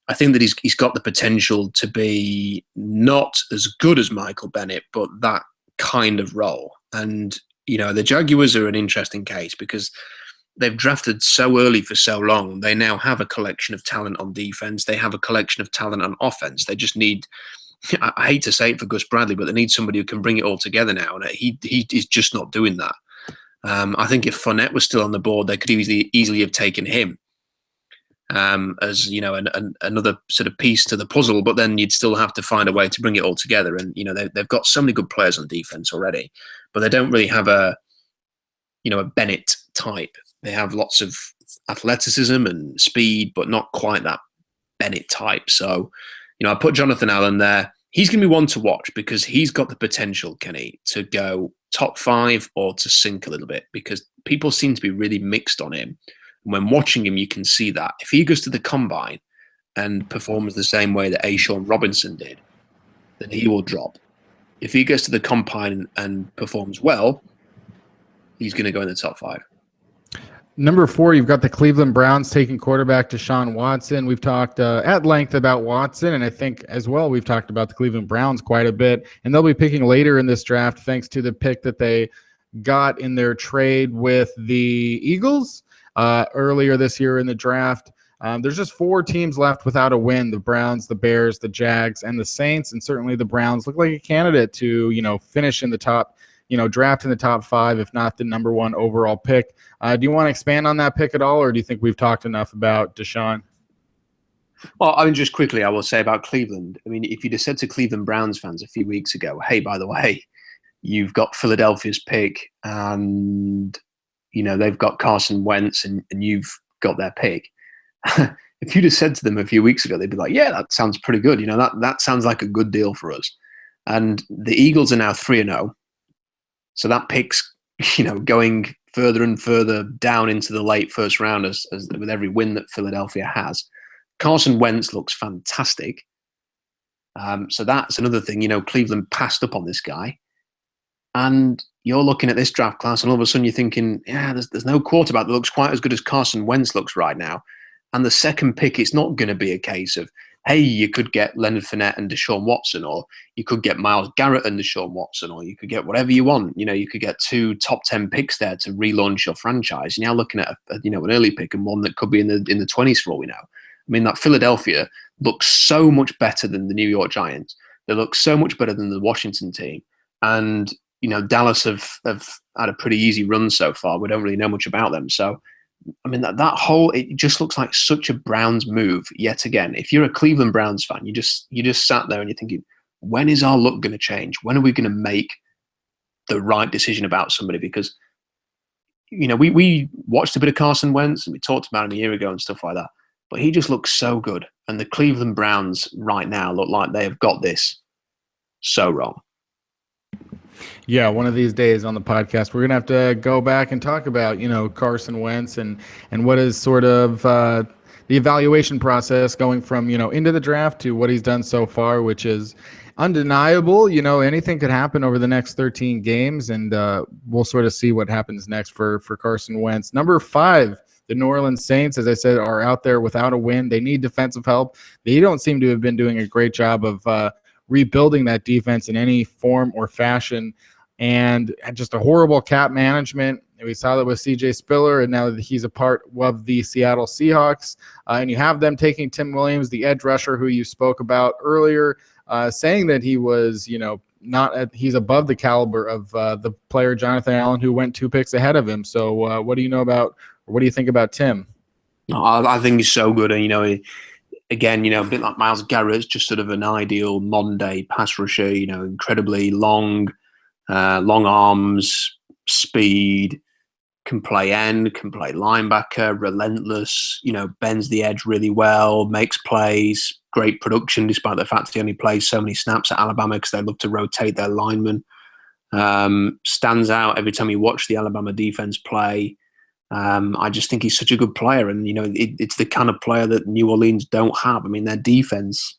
I think that he's got the potential to be not as good as Michael Bennett, but that kind of role. And, you know, the Jaguars are an interesting case because they've drafted so early for so long. They now have a collection of talent on defense. They have a collection of talent on offense. They just need, I hate to say it for Gus Bradley, but they need somebody who can bring it all together now. And he is just not doing that. I think if Fournette was still on the board, they could easily have taken him as, you know, another sort of piece to the puzzle. But then you'd still have to find a way to bring it all together. And, you know, they've got so many good players on defense already, but they don't really have a Bennett type. They have lots of athleticism and speed, but not quite that Bennett type. So, you know, I put Jonathan Allen there. He's going to be one to watch because he's got the potential, Kenny, to go top 5 or to sink a little bit, because people seem to be really mixed on him. And when watching him, you can see that. If he goes to the combine and performs the same way that A'Shawn Robinson did, then he will drop. If he goes to the combine and performs well, he's going to go in the top 5. Number 4, you've got the Cleveland Browns taking quarterback Deshaun Watson. We've talked at length about Watson, and I think as well we've talked about the Cleveland Browns quite a bit. And they'll be picking later in this draft thanks to the pick that they got in their trade with the Eagles earlier this year in the draft. There's just 4 teams left without a win: the Browns, the Bears, the Jags, and the Saints. And certainly the Browns look like a candidate to, you know, finish in the top, you know, draft in the top 5, if not the number 1 overall pick. Do you want to expand on that pick at all, or do you think we've talked enough about Deshaun? Well, I mean, just quickly, I will say about Cleveland. I mean, if you'd have said to Cleveland Browns fans a few weeks ago, hey, by the way, you've got Philadelphia's pick and, you know, they've got Carson Wentz and you've got their pick. If you'd have said to them a few weeks ago, they'd be like, yeah, that sounds pretty good. You know, that sounds like a good deal for us. And the Eagles are now 3-0. So that pick's, you know, going further and further down into the late first round as with every win that Philadelphia has. Carson Wentz looks fantastic. So that's another thing. You know, Cleveland passed up on this guy. And you're looking at this draft class and all of a sudden you're thinking, yeah, there's no quarterback that looks quite as good as Carson Wentz looks right now. And the second pick, it's not going to be a case of, hey, you could get Leonard Fournette and Deshaun Watson, or you could get Myles Garrett and Deshaun Watson, or you could get whatever you want. You could get 2 top 10 picks there to relaunch your franchise. You're now looking at an early pick and one that could be in the 20s for all we know. I mean, that Philadelphia looks so much better than the New York Giants. They look so much better than the Washington team. And, Dallas have had a pretty easy run so far. We don't really know much about them. So, I mean, that whole, it just looks like such a Browns move yet again. If you're a Cleveland Browns fan, you just sat there and you're thinking, when is our luck going to change? When are we going to make the right decision about somebody? Because, we watched a bit of Carson Wentz and we talked about him a year ago and stuff like that. But he just looks so good. And the Cleveland Browns right now look like they have got this so wrong. Yeah, one of these days on the podcast, we're going to have to go back and talk about, Carson Wentz and what is sort of the evaluation process going from, into the draft to what he's done so far, which is undeniable. Anything could happen over the next 13 games, and we'll sort of see what happens next for Carson Wentz. Number 5, the New Orleans Saints, as I said, are out there without a win. They need defensive help. They don't seem to have been doing a great job of rebuilding that defense in any form or fashion, and just a horrible cap management. We saw that with CJ Spiller, and now that he's a part of the Seattle Seahawks. And you have them taking Tim Williams, the edge rusher who you spoke about earlier, saying that he was, he's above the caliber of the player Jonathan Allen, who went 2 picks ahead of him. So what do you think about Tim? I think he's so good. And, again, a bit like Myles Garrett's just sort of an ideal modern day pass rusher, incredibly long arms, speed, can play end, can play linebacker, relentless, bends the edge really well, makes plays, great production despite the fact that he only plays so many snaps at Alabama because they love to rotate their linemen. Stands out every time you watch the Alabama defense play. I just think he's such a good player, and it's the kind of player that New Orleans don't have. I mean, their defense.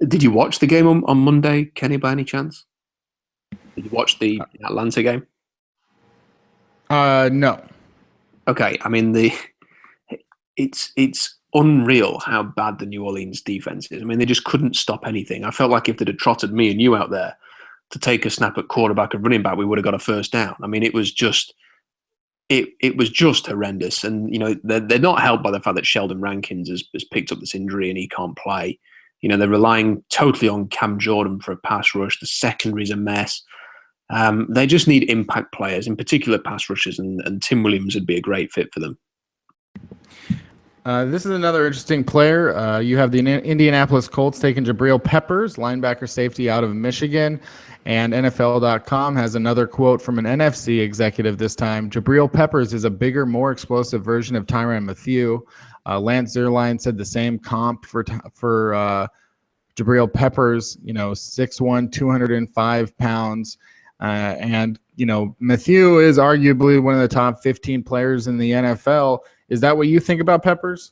Did you watch the game on Monday, Kenny, by any chance? Did you watch the Atlanta game? No. Okay, I mean it's unreal how bad the New Orleans defense is. I mean, they just couldn't stop anything. I felt like if they'd have trotted me and you out there to take a snap at quarterback and running back, we would have got a first down. I mean, it was just. It was just horrendous, and they're not helped by the fact that Sheldon Rankins has picked up this injury and he can't play. They're relying totally on Cam Jordan for a pass rush. The secondary's a mess. They just need impact players, in particular pass rushers, and Tim Williams would be a great fit for them. This is another interesting player. You have the Indianapolis Colts taking Jabril Peppers, linebacker safety out of Michigan. And NFL.com has another quote from an NFC executive this time. Jabril Peppers is a bigger, more explosive version of Tyrann Mathieu. Lance Zierlein said the same comp for Jabril Peppers, 6'1", 205 pounds. And Mathieu is arguably one of the top 15 players in the NFL. Is that what you think about Peppers?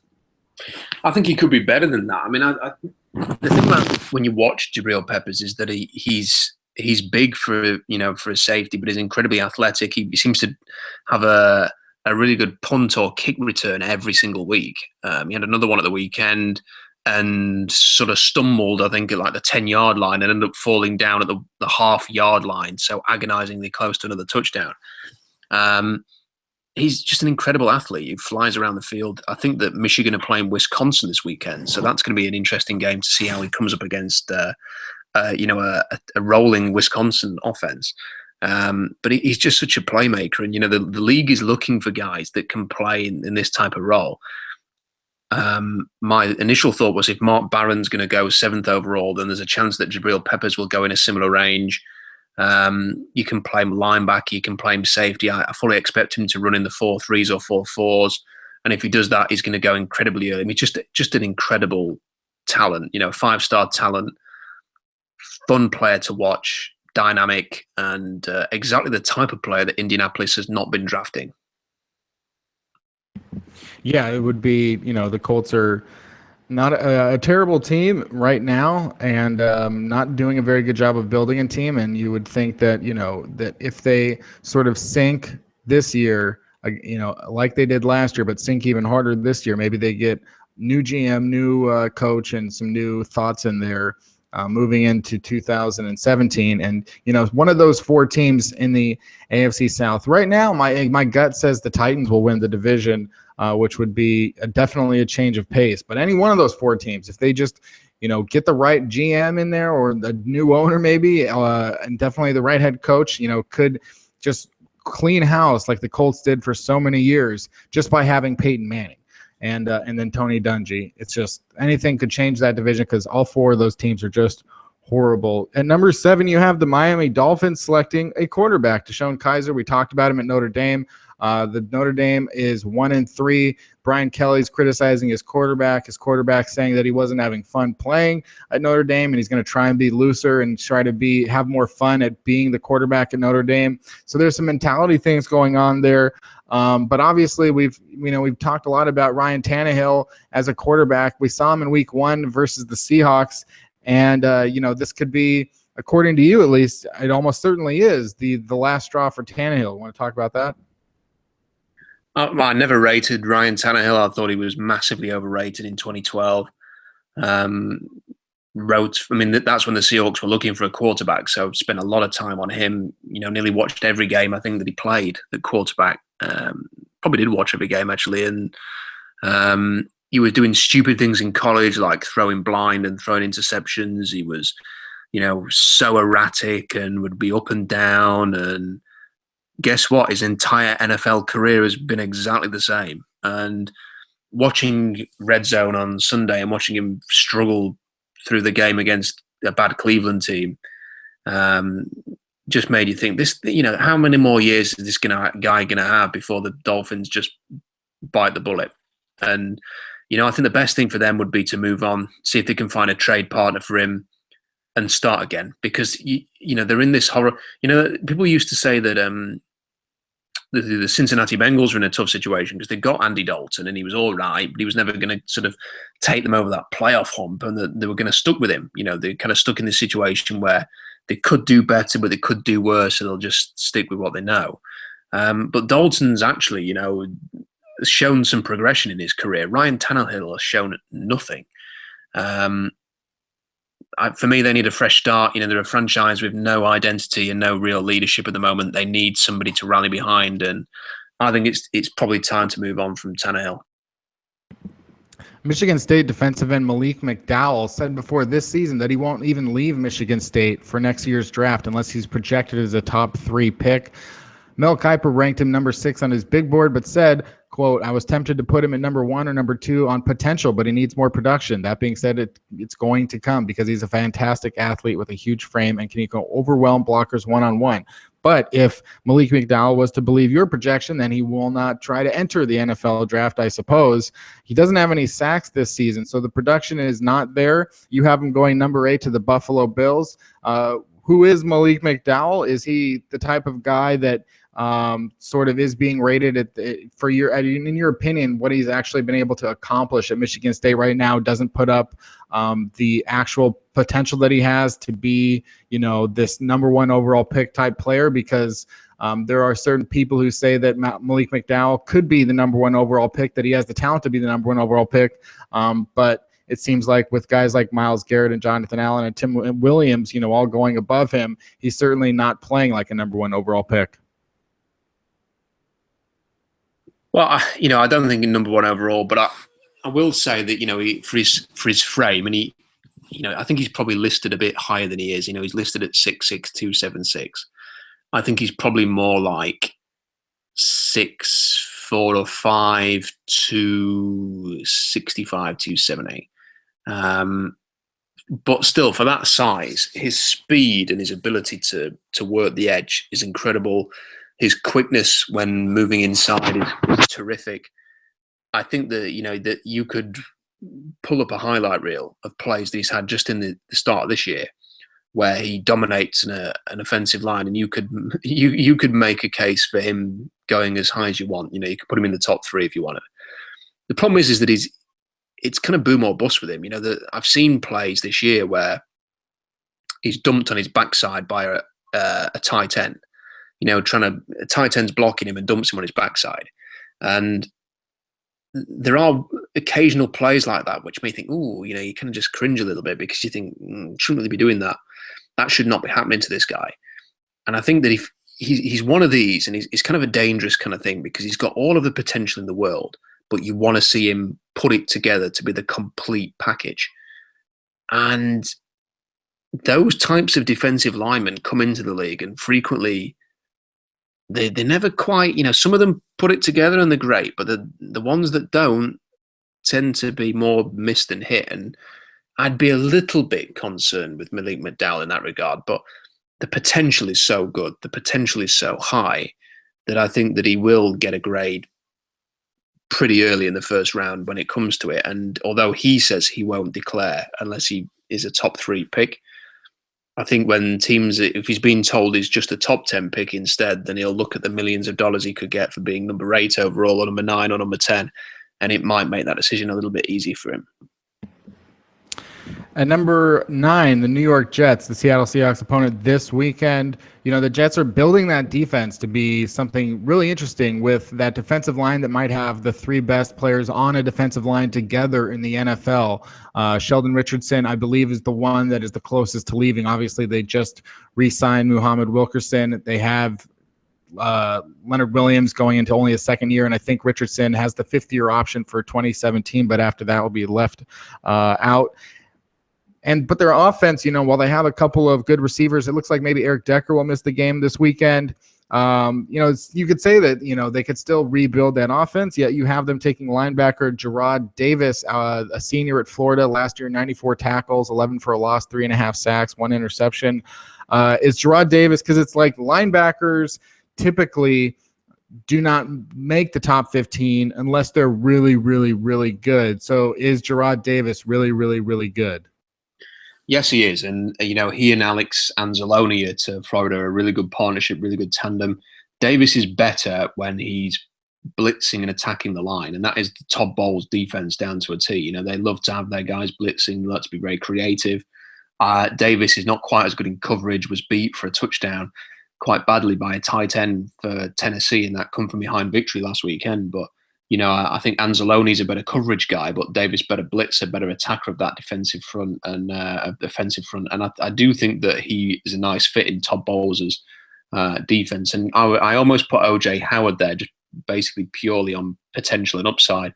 I think he could be better than that. I mean, the thing about when you watch Jabril Peppers is that he's big for a safety, but he's incredibly athletic. He seems to have a really good punt or kick return every single week. He had another one at the weekend and sort of stumbled, I think, at like the 10-yard line and ended up falling down at the half-yard line, so agonizingly close to another touchdown. He's just an incredible athlete. He flies around the field. I think that Michigan are playing Wisconsin this weekend, so that's going to be an interesting game to see how he comes up against a rolling Wisconsin offense. But he's just such a playmaker, and the league is looking for guys that can play in this type of role. My initial thought was if Mark Barron's going to go 7th overall, then there's a chance that Jabril Peppers will go in a similar range. You can play him linebacker, you can play him safety. I fully expect him to run in the 4-3s or 4-4s, and if he does that, he's going to go incredibly early. I mean, just an incredible talent, 5-star talent, fun player to watch, dynamic, and exactly the type of player that Indianapolis has not been drafting. Yeah, it would be, the Colts are not a terrible team right now, and not doing a very good job of building a team. And you would think that, that if they sort of sink this year, like they did last year, but sink even harder this year. Maybe they get new GM, new coach, and some new thoughts in there moving into 2017. And, one of those four teams in the AFC South right now, my gut says the Titans will win the division, which would be definitely a change of pace. But any one of those four teams, if they just, get the right GM in there or the new owner maybe, and definitely the right head coach, could just clean house like the Colts did for so many years just by having Peyton Manning and then Tony Dungy. It's just anything could change that division because all four of those teams are just horrible. At number 7, you have the Miami Dolphins selecting a quarterback, DeShone Kizer. We talked about him at Notre Dame. The Notre Dame is 1-3. Brian Kelly's criticizing his quarterback. His quarterback saying that he wasn't having fun playing at Notre Dame, and he's going to try and be looser and try to have more fun at being the quarterback at Notre Dame. So there's some mentality things going on there. But obviously we've talked a lot about Ryan Tannehill as a quarterback. We saw him in week 1 versus the Seahawks. And, this could be, according to you at least, it almost certainly is the last straw for Tannehill. Want to talk about that? I never rated Ryan Tannehill. I thought he was massively overrated in 2012. That's when the Seahawks were looking for a quarterback, so spent a lot of time on him. Nearly watched every game I think that he played at quarterback. Probably did watch every game actually, and he was doing stupid things in college like throwing blind and throwing interceptions. He was, so erratic and would be up and down. And guess what? His entire NFL career has been exactly the same. And watching Red Zone on Sunday and watching him struggle through the game against a bad Cleveland team just made you think, how many more years is this guy going to have before the Dolphins just bite the bullet? And, I think the best thing for them would be to move on, see if they can find a trade partner for him and start again. Because, they're in this horror. People used to say that the Cincinnati Bengals were in a tough situation because they got Andy Dalton and he was all right, but he was never going to sort of take them over that playoff hump, and they were going to stuck with him. They're kind of stuck in this situation where they could do better, but they could do worse, so they'll just stick with what they know. But Dalton's actually, shown some progression in his career. Ryan Tannehill has shown nothing. For me, they need a fresh start. They're a franchise with no identity and no real leadership at the moment. They need somebody to rally behind, and I think it's probably time to move on from Tannehill. Michigan State defensive end Malik McDowell said before this season that he won't even leave Michigan State for next year's draft unless he's projected as a top 3 pick. Mel Kiper ranked him number 6 on his big board, but said, quote, "I was tempted to put him at number 1 or number 2 on potential, but he needs more production. That being said, it's going to come because he's a fantastic athlete with a huge frame and can overwhelm blockers one-on-one. But if Malik McDowell was to believe your projection, then he will not try to enter the NFL draft, I suppose. He doesn't have any sacks this season, so the production is not there. You have him going number 8 to the Buffalo Bills. Who is Malik McDowell? Is he the type of guy that sort of is being rated in your opinion, what he's actually been able to accomplish at Michigan State right now doesn't put up the actual potential that he has to be, this number 1 overall pick type player? Because there are certain people who say that Malik McDowell could be the number 1 overall pick, that he has the talent to be the number 1 overall pick. But it seems like with guys like Myles Garrett and Jonathan Allen and Tim Williams, all going above him, he's certainly not playing like a number 1 overall pick. Well, I don't think number 1 overall, but I will say that for his frame, and I think he's probably listed a bit higher than he is. He's listed at 6'6", 276. I think he's probably more like 6'4" or 5", 265, 270. But still, for that size, his speed and his ability to work the edge is incredible. His quickness when moving inside is terrific. I think that that you could pull up a highlight reel of plays that he's had just in the start of this year, where he dominates an offensive line, and you could make a case for him going as high as you want. You could put him in the top 3 if you wanted. The problem is that it's kind of boom or bust with him. I've seen plays this year where he's dumped on his backside by a tight end. trying to tight end's blocking him and dumps him on his backside. And there are occasional plays like that which may think, oh, you kind of just cringe a little bit because you think, shouldn't really be doing that. That should not be happening to this guy. And I think that if he's one of these, and he's kind of a dangerous kind of thing because he's got all of the potential in the world, but you want to see him put it together to be the complete package. And those types of defensive linemen come into the league, and frequently they never quite, some of them put it together and they're great, but the ones that don't tend to be more missed than hit. And I'd be a little bit concerned with Malik McDowell in that regard, but the potential is so good, the potential is so high that I think that he will get a grade pretty early in the first round when it comes to it. And although he says he won't declare unless he is a top 3 pick, I think when teams, if he's been told he's just a top 10 pick instead, then he'll look at the millions of dollars he could get for being number 8 overall or number 9 or number 10, and it might make that decision a little bit easy for him. At number 9, the New York Jets, the Seattle Seahawks opponent this weekend. The Jets are building that defense to be something really interesting with that defensive line that might have the 3 best players on a defensive line together in the NFL. Sheldon Richardson, I believe, is the one that is the closest to leaving. Obviously, they just re-signed Muhammad Wilkerson. They have Leonard Williams going into only a second year, and I think Richardson has the 5th-year option for 2017, but after that will be left out. But their offense, while they have a couple of good receivers, it looks like maybe Eric Decker will miss the game this weekend. You could say that, they could still rebuild that offense, yet you have them taking linebacker Jarrad Davis, a senior at Florida last year, 94 tackles, 11 for a loss, 3.5 sacks, 1 interception. Is Jarrad Davis, because it's like linebackers typically do not make the top 15 unless they're really, really, really good. So is Jarrad Davis really, really, really good? Yes, he is. And, he and Alex Anzalone at Florida are a really good partnership, really good tandem. Davis is better when he's blitzing and attacking the line. And that is the Todd Bowles defense down to a T. They love to have their guys blitzing, let's be very creative. Davis is not quite as good in coverage, was beat for a touchdown quite badly by a tight end for Tennessee in that come from behind victory last weekend. But I think Anzalone's a better coverage guy, but Davis better blitzer, better attacker of that defensive front and offensive front. And I do think that he is a nice fit in Todd Bowles' defense. And I almost put OJ Howard there, just basically purely on potential and upside.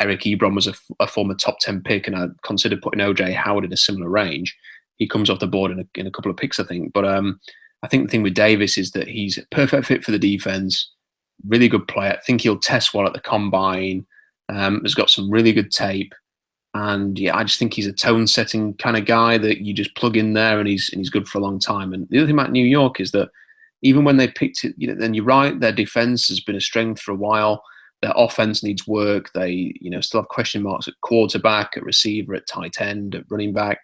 Eric Ebron was a former top 10 pick, and I considered putting OJ Howard in a similar range. He comes off the board in a couple of picks, I think. But I think the thing with Davis is that he's a perfect fit for the defense. Really good player. I think he'll test well at the combine. Has got some really good tape, and I just think he's a tone-setting kind of guy that you just plug in there, and he's good for a long time. And the other thing about New York is that even when they picked it, then you're right, their defense has been a strength for a while. Their offense needs work. They still have question marks at quarterback, at receiver, at tight end, at running back,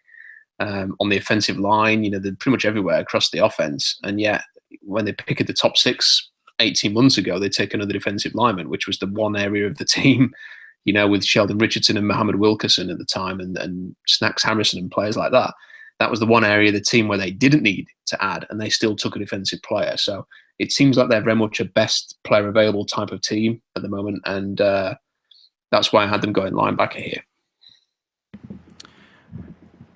on the offensive line. They're pretty much everywhere across the offense, and yet when they pick at the top 6. 18 months ago, they take another defensive lineman, which was the one area of the team, with Sheldon Richardson and Muhammad Wilkerson at the time and Snacks Harrison and players like that. That was the one area of the team where they didn't need to add, and they still took a defensive player. So it seems like they're very much a best player available type of team at the moment, and that's why I had them going linebacker here.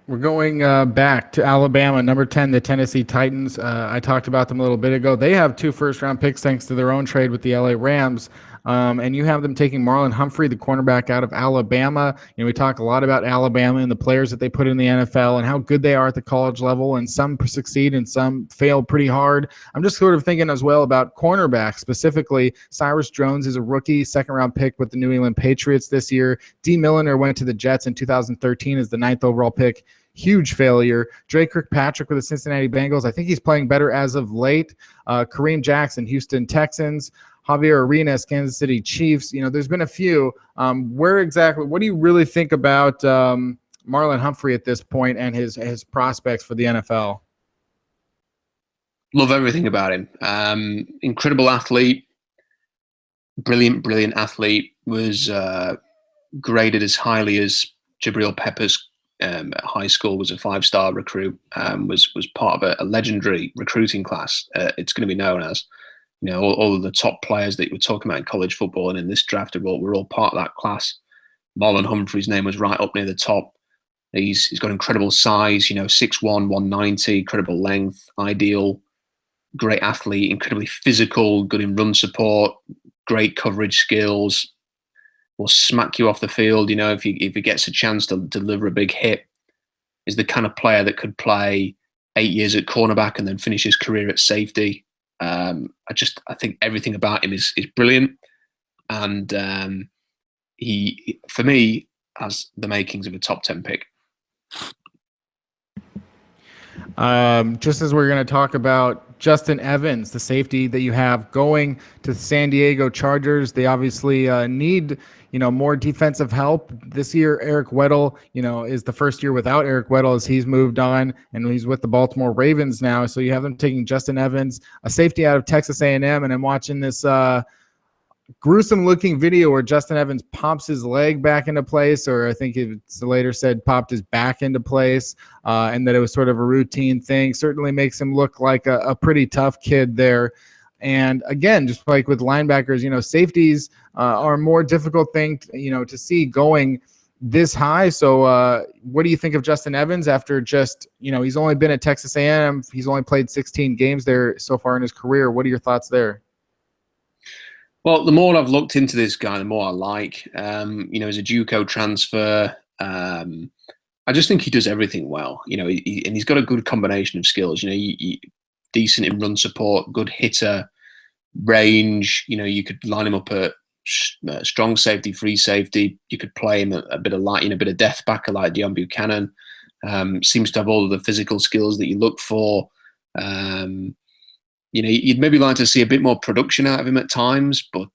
We're going back to Alabama, number 10, the Tennessee Titans. I talked about them a little bit ago. They have 2 first-round picks thanks to their own trade with the LA Rams. And you have them taking Marlon Humphrey, the cornerback out of Alabama. We talk a lot about Alabama and the players that they put in the NFL and how good they are at the college level, and some succeed and some fail pretty hard. I'm just sort of thinking as well about cornerbacks, specifically Cyrus Jones is a rookie, second-round pick with the New England Patriots this year. D. Milliner went to the Jets in 2013 as the 9th overall pick. Huge failure. Drake Kirkpatrick with the Cincinnati Bengals. I think he's playing better as of late. Kareem Jackson, Houston Texans. Javier Arenas, Kansas City Chiefs. There's been a few. What do you really think about Marlon Humphrey at this point and his prospects for the NFL? Love everything about him. Incredible athlete. Brilliant athlete. Was graded as highly as Jabril Peppers at high school, was a 5-star recruit, was part of a legendary recruiting class, it's going to be known as. all of the top players that you were talking about in college football and in this draft were all part of that class. Marlon Humphrey's name was right up near the top. He's got incredible size, 6'1", 190, incredible length, ideal, great athlete, incredibly physical, good in run support, great coverage skills, will smack you off the field, if he gets a chance to deliver a big hit. Is the kind of player that could play 8 years at cornerback and then finish his career at safety. I think everything about him is brilliant, and he, for me, has the makings of a top 10 pick. Just as we're going to talk about Justin Evans, the safety that you have going to the San Diego Chargers, they obviously need more defensive help this year. Eric Weddle, is the first year without Eric Weddle as he's moved on, and he's with the Baltimore Ravens now. So you have them taking Justin Evans, a safety out of Texas A&M, and I'm watching this gruesome-looking video where Justin Evans pops his leg back into place, or I think it's later said popped his back into place, and that it was sort of a routine thing. Certainly makes him look like a pretty tough kid there. And again, just like with linebackers, safeties are a more difficult thing, to see going this high. So what do you think of Justin Evans after just, he's only been at Texas A&M. He's only played 16 games there so far in his career. What are your thoughts there? Well, the more I've looked into this guy, the more I like. As a JUCO transfer, I just think he does everything well. And he's got a good combination of skills. Decent in run support, good hitter, range. You could line him up at strong safety, free safety. You could play him a bit of light, a bit of death backer like Deion Buchanan. Seems to have all of the physical skills that you look for. You'd maybe like to see a bit more production out of him at times, but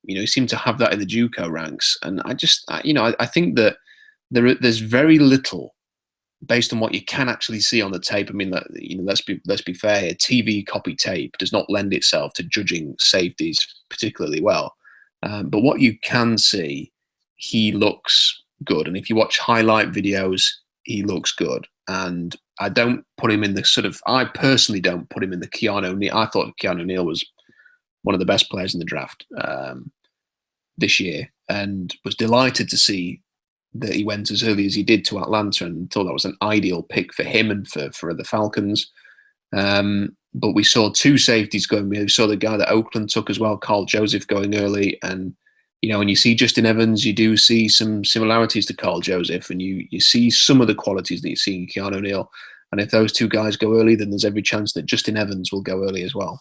he seemed to have that in the JUCO ranks. And I think that there's very little based on what you can actually see on the tape. I mean, let's be fair here. TV copy tape does not lend itself to judging safeties particularly well. But what you can see, he looks good. And if you watch highlight videos, he looks good. And I don't put him in the I personally don't put him in the Keanu Neal. I thought Keanu Neal was one of the best players in the draft this year, and was delighted to see that he went as early as he did to Atlanta, and thought that was an ideal pick for him and for the Falcons. But we saw two safeties going. We saw the guy that Oakland took as well, Carl Joseph, going early. And, when you see Justin Evans, you do see some similarities to Carl Joseph, and you see some of the qualities that you see in Keanu Neal. And if those two guys go early, then there's every chance that Justin Evans will go early as well.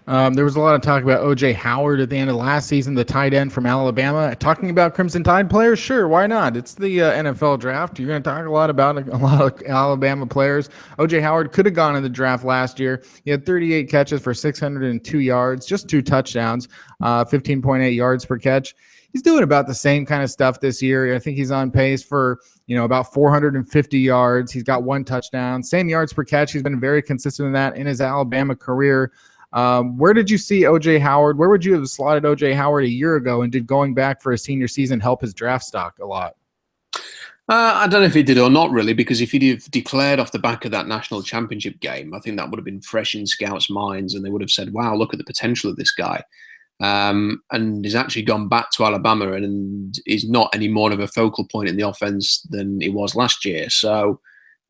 There was a lot of talk about O.J. Howard at the end of last season, the tight end from Alabama. Talking about Crimson Tide players? Sure, why not? It's the NFL draft. You're going to talk a lot about a lot of Alabama players. O.J. Howard could have gone in the draft last year. He had 38 catches for 602 yards, just 2 touchdowns, 15.8 yards per catch. He's doing about the same kind of stuff this year. I think he's on pace for, about 450 yards. He's got 1 touchdown, same yards per catch. He's been very consistent in that in his Alabama career. Where did you see O.J. Howard? Where would you have slotted O.J. Howard a year ago, and did going back for his senior season help his draft stock a lot? I don't know if he did or not, really, because if he'd have declared off the back of that national championship game, I think that would have been fresh in scouts' minds, and they would have said, wow, look at the potential of this guy. And he's actually gone back to Alabama and is not any more of a focal point in the offense than he was last year. So,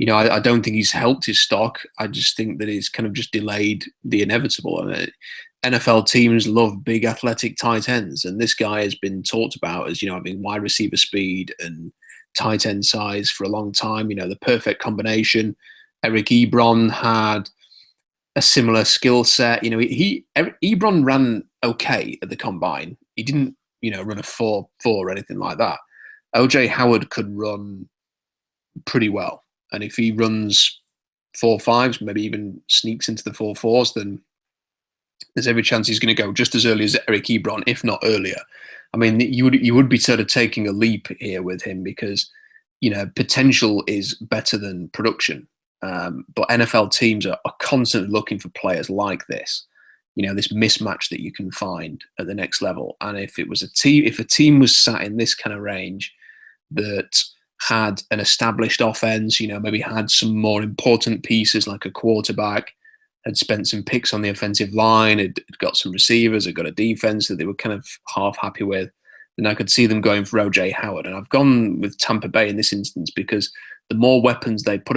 I don't think he's helped his stock. I just think that he's kind of just delayed the inevitable. I mean, NFL teams love big athletic tight ends, and this guy has been talked about as, having wide receiver speed and tight end size for a long time. The perfect combination. Eric Ebron had a similar skill set. Ebron ran okay at the combine. He didn't, run a 4.4 or anything like that. O.J. Howard could run pretty well. And if he runs 4.5s, maybe even sneaks into the 4.4s, then there's every chance he's going to go just as early as Eric Ebron, if not earlier. I mean, you would be sort of taking a leap here with him because, potential is better than production. But NFL teams are constantly looking for players like this, this mismatch that you can find at the next level. And if a team was sat in this kind of range that had an established offense, maybe had some more important pieces like a quarterback, had spent some picks on the offensive line, had got some receivers, had got a defense that they were kind of half happy with. And I could see them going for OJ Howard. And I've gone with Tampa Bay in this instance because the more weapons they put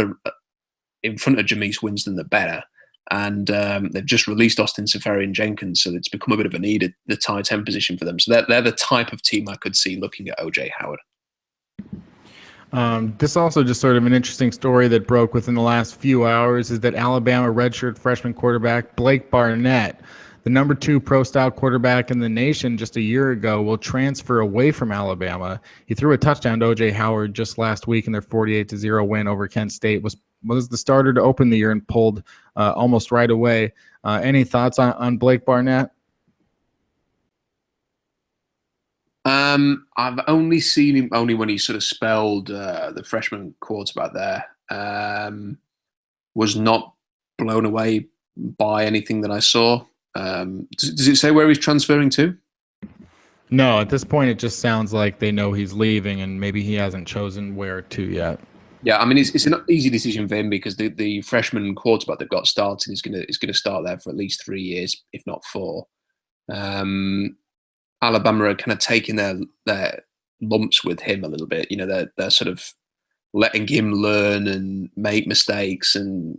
in front of Jameis Winston, the better. And they've just released Austin Seferian-Jenkins, so it's become a bit of a need at the tight end position for them. So they're the type of team I could see looking at OJ Howard. This also just sort of an interesting story that broke within the last few hours is that Alabama redshirt freshman quarterback Blake Barnett, the number 2 pro-style quarterback in the nation just a year ago, will transfer away from Alabama. He threw a touchdown to OJ Howard just last week in their 48-0 win over Kent State, was the starter to open the year and pulled almost right away. Any thoughts on Blake Barnett? I've only seen him when he sort of spelled the freshman quarterback there. Was not blown away by anything that I saw. Does it say where he's transferring to? No, at this point, it just sounds like they know he's leaving, and maybe he hasn't chosen where to yet. Yeah, I mean, it's an easy decision for him because the freshman quarterback they've got starting is going to start there for at least 3 years, if not 4. Alabama are kind of taking their lumps with him a little bit. You know, they're sort of letting him learn and make mistakes and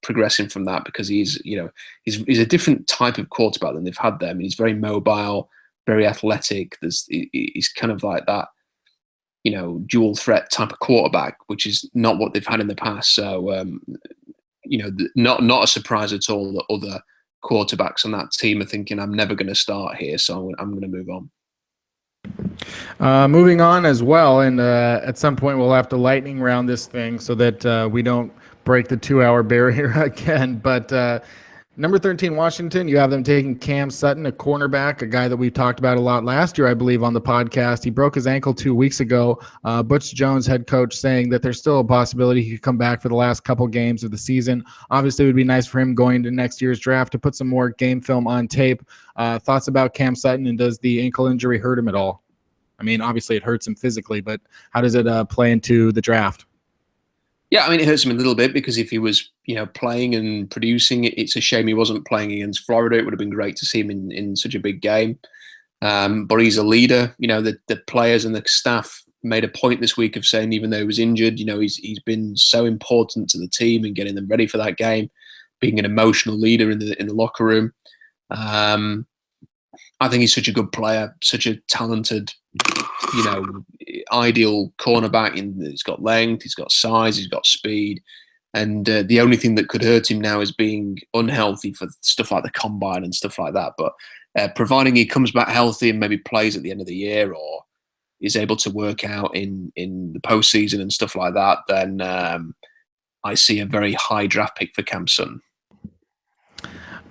progressing from that because he's a different type of quarterback than they've had there. I mean, he's very mobile, very athletic. He's kind of like that, dual threat type of quarterback, which is not what they've had in the past. So, not a surprise at all that other quarterbacks on that team are thinking, I'm never going to start here, so I'm going to move on. Moving on as well, and at some point we'll have to lightning round this thing so that we don't break the 2-hour barrier again. But number 13, Washington, you have them taking Cam Sutton, a cornerback, a guy that we talked about a lot last year, I believe, on the podcast. He broke his ankle 2 weeks ago. Butch Jones, head coach, saying that there's still a possibility he could come back for the last couple games of the season. Obviously, it would be nice for him going into next year's draft to put some more game film on tape. Thoughts about Cam Sutton, and does the ankle injury hurt him at all? I mean, obviously it hurts him physically, but how does it play into the draft? Yeah, I mean, it hurts him a little bit because if he was, playing and producing, it's a shame he wasn't playing against Florida. It would have been great to see him in such a big game. But he's a leader. The players and the staff made a point this week of saying, even though he was injured, he's been so important to the team and getting them ready for that game, being an emotional leader in the locker room. I think he's such a good player, such a talented, ideal cornerback. He's got length, he's got size, he's got speed. And the only thing that could hurt him now is being unhealthy for stuff like the combine and stuff like that. But providing he comes back healthy and maybe plays at the end of the year or is able to work out in the postseason and stuff like that, then I see a very high draft pick for Cam Sutton.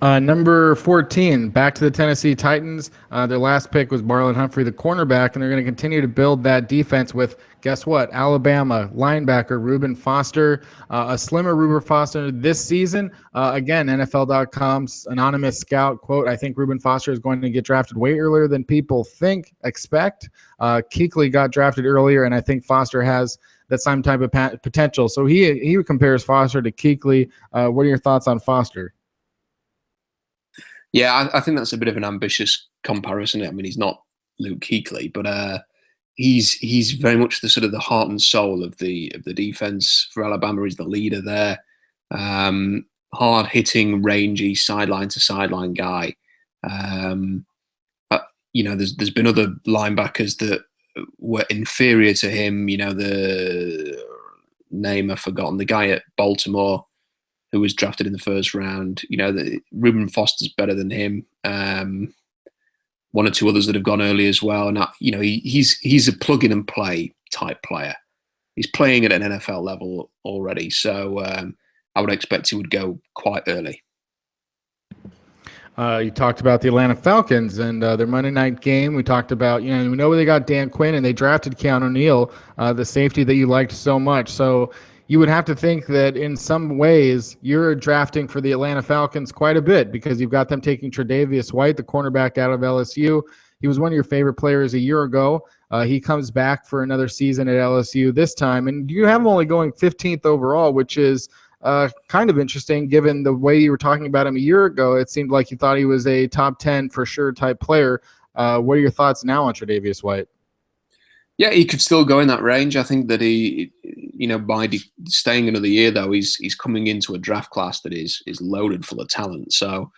Number 14, back to the Tennessee Titans. Their last pick was Marlon Humphrey, the cornerback, and they're going to continue to build that defense with, guess what, Alabama linebacker Reuben Foster, a slimmer Reuben Foster this season. Again, NFL.com's anonymous scout, quote, I think Reuben Foster is going to get drafted way earlier than people expect. Kuechly got drafted earlier, and I think Foster has that same type of potential. So he compares Foster to Kuechly. What are your thoughts on Foster? Yeah, I think that's a bit of an ambitious comparison. I mean, he's not Luke Kuechly, but he's very much the sort of the heart and soul of the defense for Alabama. He's the leader there, hard hitting, rangy, sideline to sideline guy. There's been other linebackers that were inferior to him. The name I've forgotten, the guy at Baltimore who was drafted in the first round. Reuben Foster's better than him. One or two others that have gone early as well. And he's a plug in and play type player. He's playing at an NFL level already, so I would expect he would go quite early. You talked about the Atlanta Falcons and their Monday night game. We talked about, we know they got Dan Quinn and they drafted Keanu Neal, the safety that you liked so much. So you would have to think that in some ways you're drafting for the Atlanta Falcons quite a bit because you've got them taking Tre'Davious White, the cornerback out of LSU. He was one of your favorite players a year ago. He comes back for another season at LSU this time, and you have him only going 15th overall, which is kind of interesting given the way you were talking about him a year ago. It seemed like you thought he was a top 10 for sure type player. What are your thoughts now on Tre'Davious White? Yeah, he could still go in that range. I think that by staying another year though, he's coming into a draft class that is loaded full of talent. So,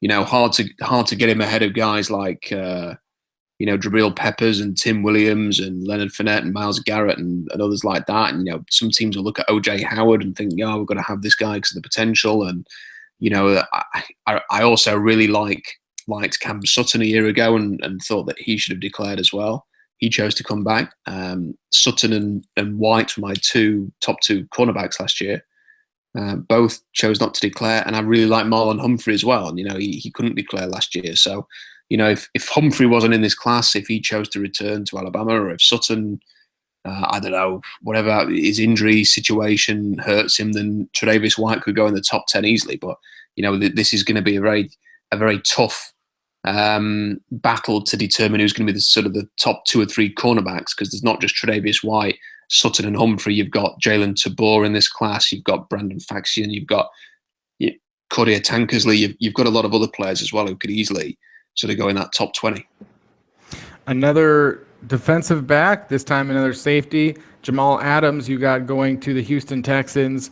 hard to get him ahead of guys like Jabril Peppers and Tim Williams and Leonard Fournette and Myles Garrett and others like that. And some teams will look at OJ Howard and think, yeah, we're going to have this guy because of the potential. And I also really liked Cam Sutton a year ago and thought that he should have declared as well. He chose to come back. Sutton and White were my top two cornerbacks last year. Both chose not to declare, and I really like Marlon Humphrey as well. And he couldn't declare last year. So, if Humphrey wasn't in this class, if he chose to return to Alabama, or if Sutton, I don't know, whatever his injury situation hurts him, then Tre'Davious White could go in the top 10 easily. But this is going to be a very tough battle to determine who's going to be the top 2 or 3 cornerbacks, because there's not just Tre'Davious White, Sutton and Humphrey. You've got Jalen Tabor in this class. You've got Brandon Faxion. You've got Cordia Tankersley. You've got a lot of other players as well who could easily sort of go in that top 20. Another defensive back, this time another safety, Jamal Adams, you got going to the Houston Texans.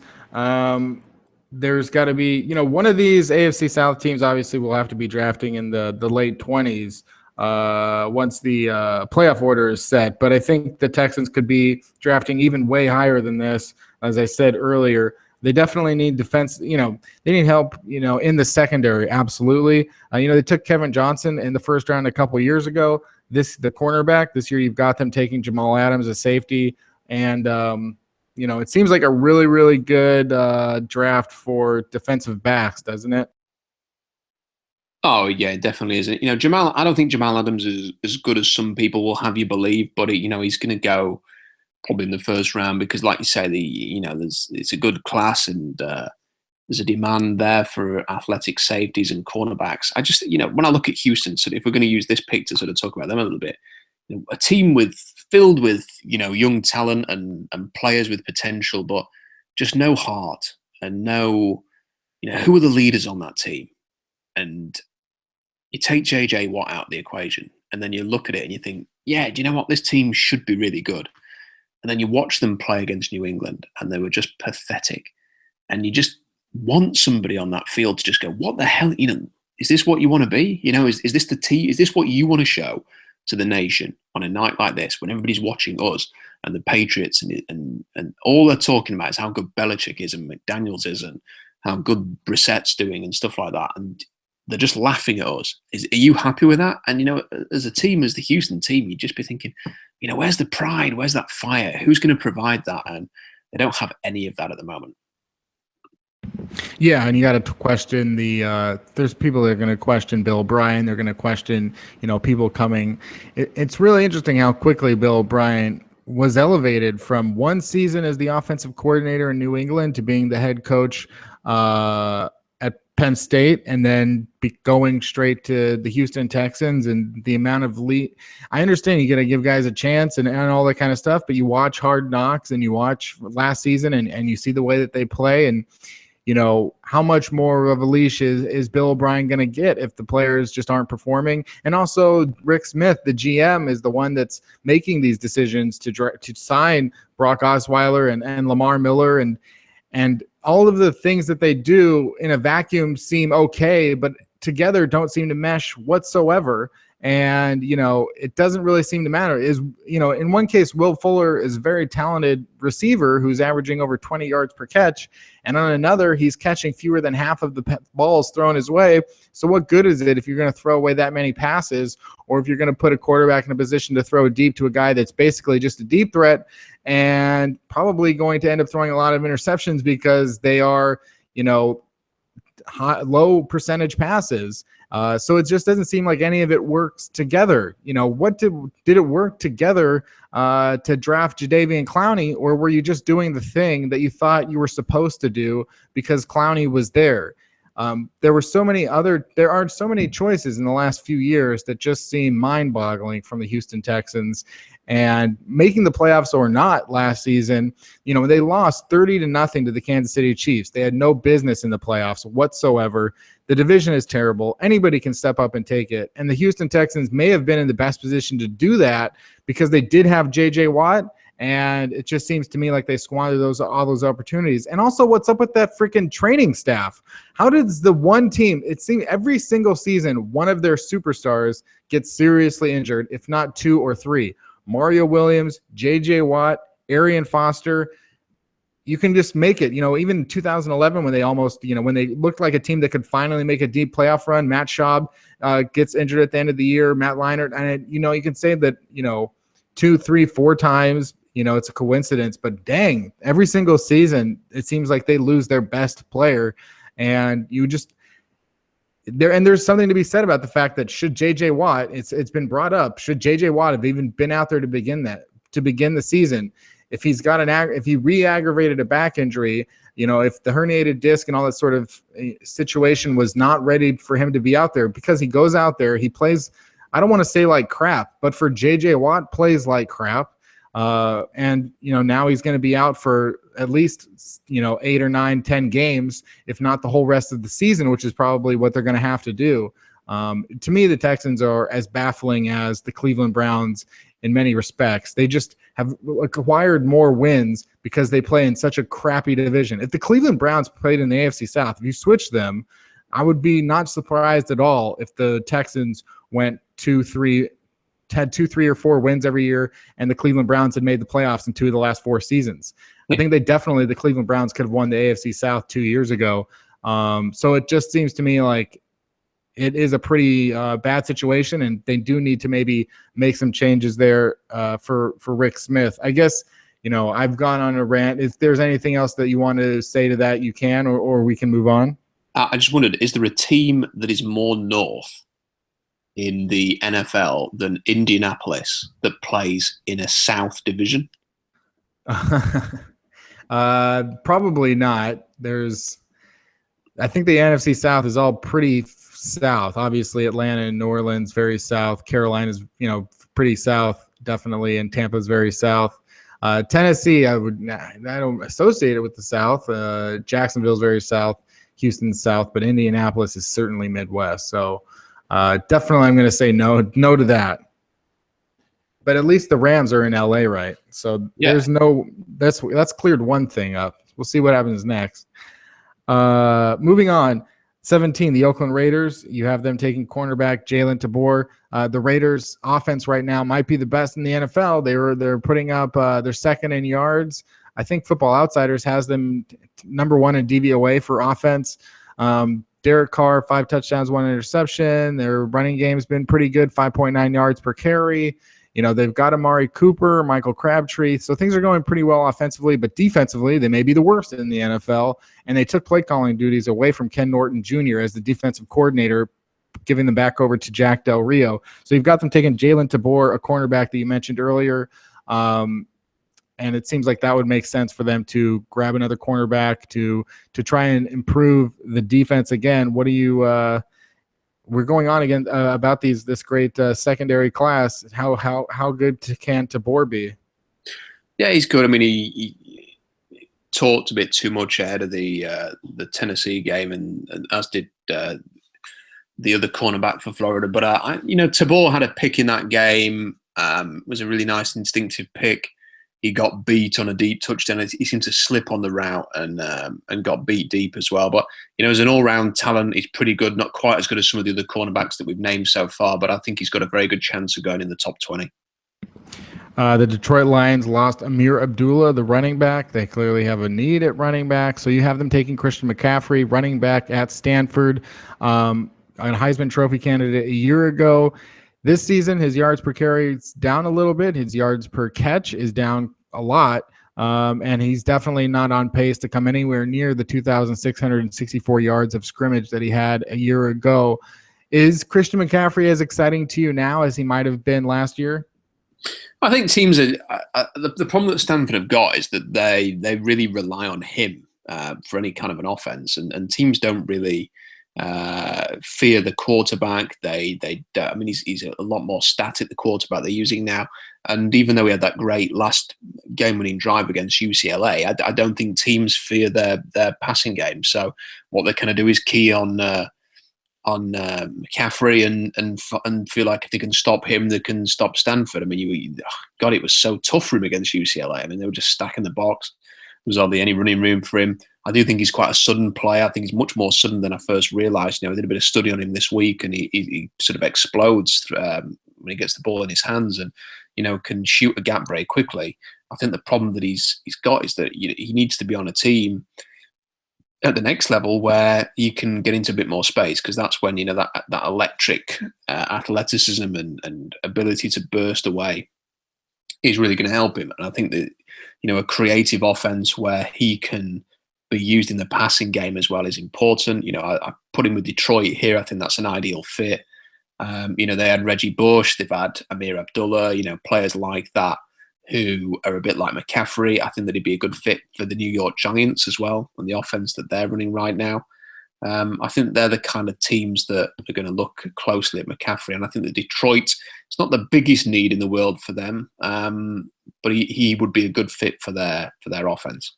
There's got to be, one of these AFC South teams obviously will have to be drafting in the late 20s once the playoff order is set. But I think the Texans could be drafting even way higher than this. As I said earlier, they definitely need defense. They need help, in the secondary. Absolutely. They took Kevin Johnson in the first round a couple years ago. The cornerback this year, you've got them taking Jamal Adams, a safety. And, it seems like a really, really good draft for defensive backs, doesn't it? Oh, yeah, it definitely is. I don't think Jamal Adams is as good as some people will have you believe, but he's going to go probably in the first round because, like you say, it's a good class and there's a demand there for athletic safeties and cornerbacks. I just, when I look at Houston, so if we're going to use this pick to sort of talk about them a little bit, a team filled with young talent and players with potential, but just no heart and no, who are the leaders on that team? And you take JJ Watt out of the equation, and then you look at it and you think, yeah, do you know what? This team should be really good. And then you watch them play against New England, and they were just pathetic. And you just want somebody on that field to just go, what the hell? Is this what you want to be? Is this the team? Is this what you want to show to the nation on a night like this when everybody's watching us and the Patriots and all they're talking about is how good Belichick is and McDaniels is and how good Brissett's doing and stuff like that. And they're just laughing at us. Are you happy with that? And, as a team, as the Houston team, you'd just be thinking, where's the pride? Where's that fire? Who's going to provide that? And they don't have any of that at the moment. Yeah, and you got to question there's people that are going to question Bill O'Brien. They're going to question, people coming. It's really interesting how quickly Bill O'Brien was elevated from one season as the offensive coordinator in New England to being the head coach at Penn State, and then going straight to the Houston Texans. And the amount of I understand you got to give guys a chance and all that kind of stuff, but you watch Hard Knocks and you watch last season and you see the way that they play, and how much more of a leash is Bill O'Brien going to get if the players just aren't performing? And also Rick Smith, the GM, is the one that's making these decisions to sign Brock Osweiler and Lamar Miller and all of the things that they do in a vacuum seem okay, but together don't seem to mesh whatsoever. And, it doesn't really seem to matter. In one case, Will Fuller is a very talented receiver who's averaging over 20 yards per catch. And on another, he's catching fewer than half of the balls thrown his way. So what good is it if you're going to throw away that many passes, or if you're going to put a quarterback in a position to throw deep to a guy that's basically just a deep threat and probably going to end up throwing a lot of interceptions because they are, low percentage passes. So it just doesn't seem like any of it works together. What did it work together to draft Jadeveon Clowney, or were you just doing the thing that you thought you were supposed to do because Clowney was there? There are so many choices in the last few years that just seem mind-boggling from the Houston Texans. And making the playoffs or not last season, they lost 30-0 to the Kansas City Chiefs. They had no business in the playoffs whatsoever. The division is terrible. Anybody can step up and take it. And the Houston Texans may have been in the best position to do that because they did have J.J. Watt. And it just seems to me like they squandered all those opportunities. And also, what's up with that freaking training staff? How does the one team, it seems every single season, one of their superstars gets seriously injured, if not 2 or 3. Mario Williams, J.J. Watt, Arian Foster. You can just make it. Even in 2011 when they almost, when they looked like a team that could finally make a deep playoff run, Matt Schaub gets injured at the end of the year, Matt Leinart. And, you can say that, 2, 3, 4 times, it's a coincidence, but dang, every single season, it seems like they lose their best player. And there's something to be said about the fact that should JJ Watt, it's been brought up, should JJ Watt have even been out there to begin the season, if he's got if he re-aggravated a back injury, if the herniated disc and all that sort of situation was not ready for him to be out there, because he goes out there, he plays, I don't want to say like crap, but for JJ Watt plays like crap. And now he's going to be out for at least 8 or 9, 10 games, if not the whole rest of the season, which is probably what they're going to have to do. To me, the Texans are as baffling as the Cleveland Browns in many respects. They just have acquired more wins because they play in such a crappy division. If the Cleveland Browns played in the AFC South, if you switch them, I would be not surprised at all if the Texans went 2-3, had 2, 3, or 4 wins every year, and the Cleveland Browns had made the playoffs in 2 of the last 4 seasons. I think the Cleveland Browns could have won the AFC South 2 years ago. So it just seems to me like it is a pretty bad situation, and they do need to maybe make some changes there for Rick Smith. I guess, I've gone on a rant. If there's anything else that you want to say to that, you can, or we can move on. I just wondered, is there a team that is more north in the NFL than Indianapolis that plays in a South division? Probably not. I think the NFC South is all pretty south. Obviously, Atlanta and New Orleans, very south. Carolina's, pretty south, definitely, and Tampa's very south. Tennessee, I don't associate it with the South. Jacksonville's very south. Houston's south, but Indianapolis is certainly Midwest. So definitely I'm going to say no to that. But at least the Rams are in LA, right? So yeah. That's cleared one thing up. We'll see what happens next. Moving on, 17, the Oakland Raiders. You have them taking cornerback Jalen Tabor. The Raiders offense right now might be the best in the NFL. They're putting up they're second in yards. I think Football Outsiders has them number 1 in DVOA for offense. Derek Carr, 5 touchdowns, 1 interception. Their running game's been pretty good, 5.9 yards per carry. They've got Amari Cooper, Michael Crabtree. So things are going pretty well offensively, but defensively, they may be the worst in the NFL. And they took play calling duties away from Ken Norton Jr. as the defensive coordinator, giving them back over to Jack Del Rio. So you've got them taking Jalen Tabor, a cornerback that you mentioned earlier. And it seems like that would make sense for them to grab another cornerback to try and improve the defense again. What do you we're going on again about this great secondary class. How good can Tabor be? Yeah, he's good. I mean, he talked a bit too much ahead of the Tennessee game, and as did the other cornerback for Florida. But Tabor had a pick in that game. Was a really nice instinctive pick. He got beat on a deep touchdown. He seemed to slip on the route and got beat deep as well. But, as an all-round talent, he's pretty good. Not quite as good as some of the other cornerbacks that we've named so far, but I think he's got a very good chance of going in the top 20. The Detroit Lions lost Amir Abdullah, the running back. They clearly have a need at running back. So you have them taking Christian McCaffrey, running back at Stanford, a Heisman Trophy candidate a year ago. This season, his yards per carry is down a little bit. His yards per catch is down a lot. And he's definitely not on pace to come anywhere near the 2,664 yards of scrimmage that he had a year ago. Is Christian McCaffrey as exciting to you now as he might have been last year? I think teams are the problem that Stanford have got is that they really rely on him for any kind of an offense, and teams don't really fear the quarterback. I mean, he's a lot more static, the quarterback they're using now. And even though he had that great last game-winning drive against UCLA, I don't think teams fear their passing game. So what they're going to do is key on McCaffrey and feel like if they can stop him, they can stop Stanford. I mean, God, it was so tough for him against UCLA. I mean, they were just stacking the box. There was hardly any running room for him. I do think he's quite a sudden player. I think he's much more sudden than I first realised. I did a bit of study on him this week, and he sort of explodes when he gets the ball in his hands, and can shoot a gap very quickly. I think the problem that he's got is that he needs to be on a team at the next level where you can get into a bit more space, because that's when that electric athleticism and ability to burst away is really going to help him. And I think that a creative offense where he can be used in the passing game as well is important. I put him with Detroit here. I think that's an ideal fit. They had Reggie Bush, they've had Amir Abdullah, players like that who are a bit like McCaffrey. I think that he'd be a good fit for the New York Giants as well, and the offense that they're running right now. I think they're the kind of teams that are going to look closely at McCaffrey, and I think that Detroit, it's not the biggest need in the world for them, but he would be a good fit for their offense.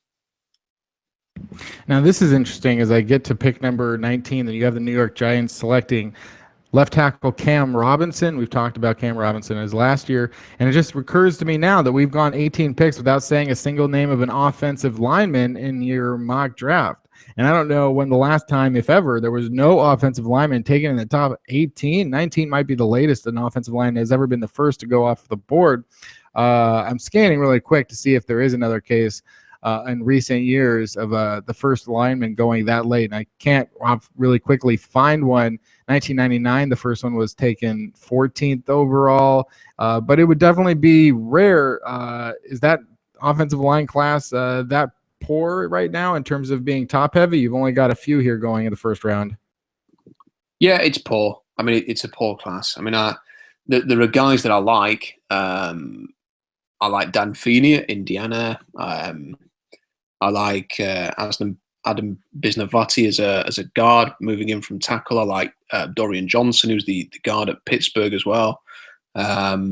Now, this is interesting as I get to pick number 19, that you have the New York Giants selecting left tackle Cam Robinson. We've talked about Cam Robinson as last year, and it just recurs to me now that we've gone 18 picks without saying a single name of an offensive lineman in your mock draft. And I don't know when the last time, if ever, there was no offensive lineman taken in the top 18. 19 might be the latest an offensive lineman has ever been the first to go off the board. I'm scanning really quick to see if there is another case in recent years of the first lineman going that late. And I can't really quickly find one. 1999, the first one was taken 14th overall, but it would definitely be rare. Is that offensive line class that poor right now in terms of being top heavy? You've only got a few here going in the first round. Yeah, it's poor. I mean, it's a poor class. I mean, there are guys that I like. I like Dan Feeney at Indiana. I like Adam Bisnavati as a guard moving in from tackle. I like Dorian Johnson, who's the guard at Pittsburgh as well. I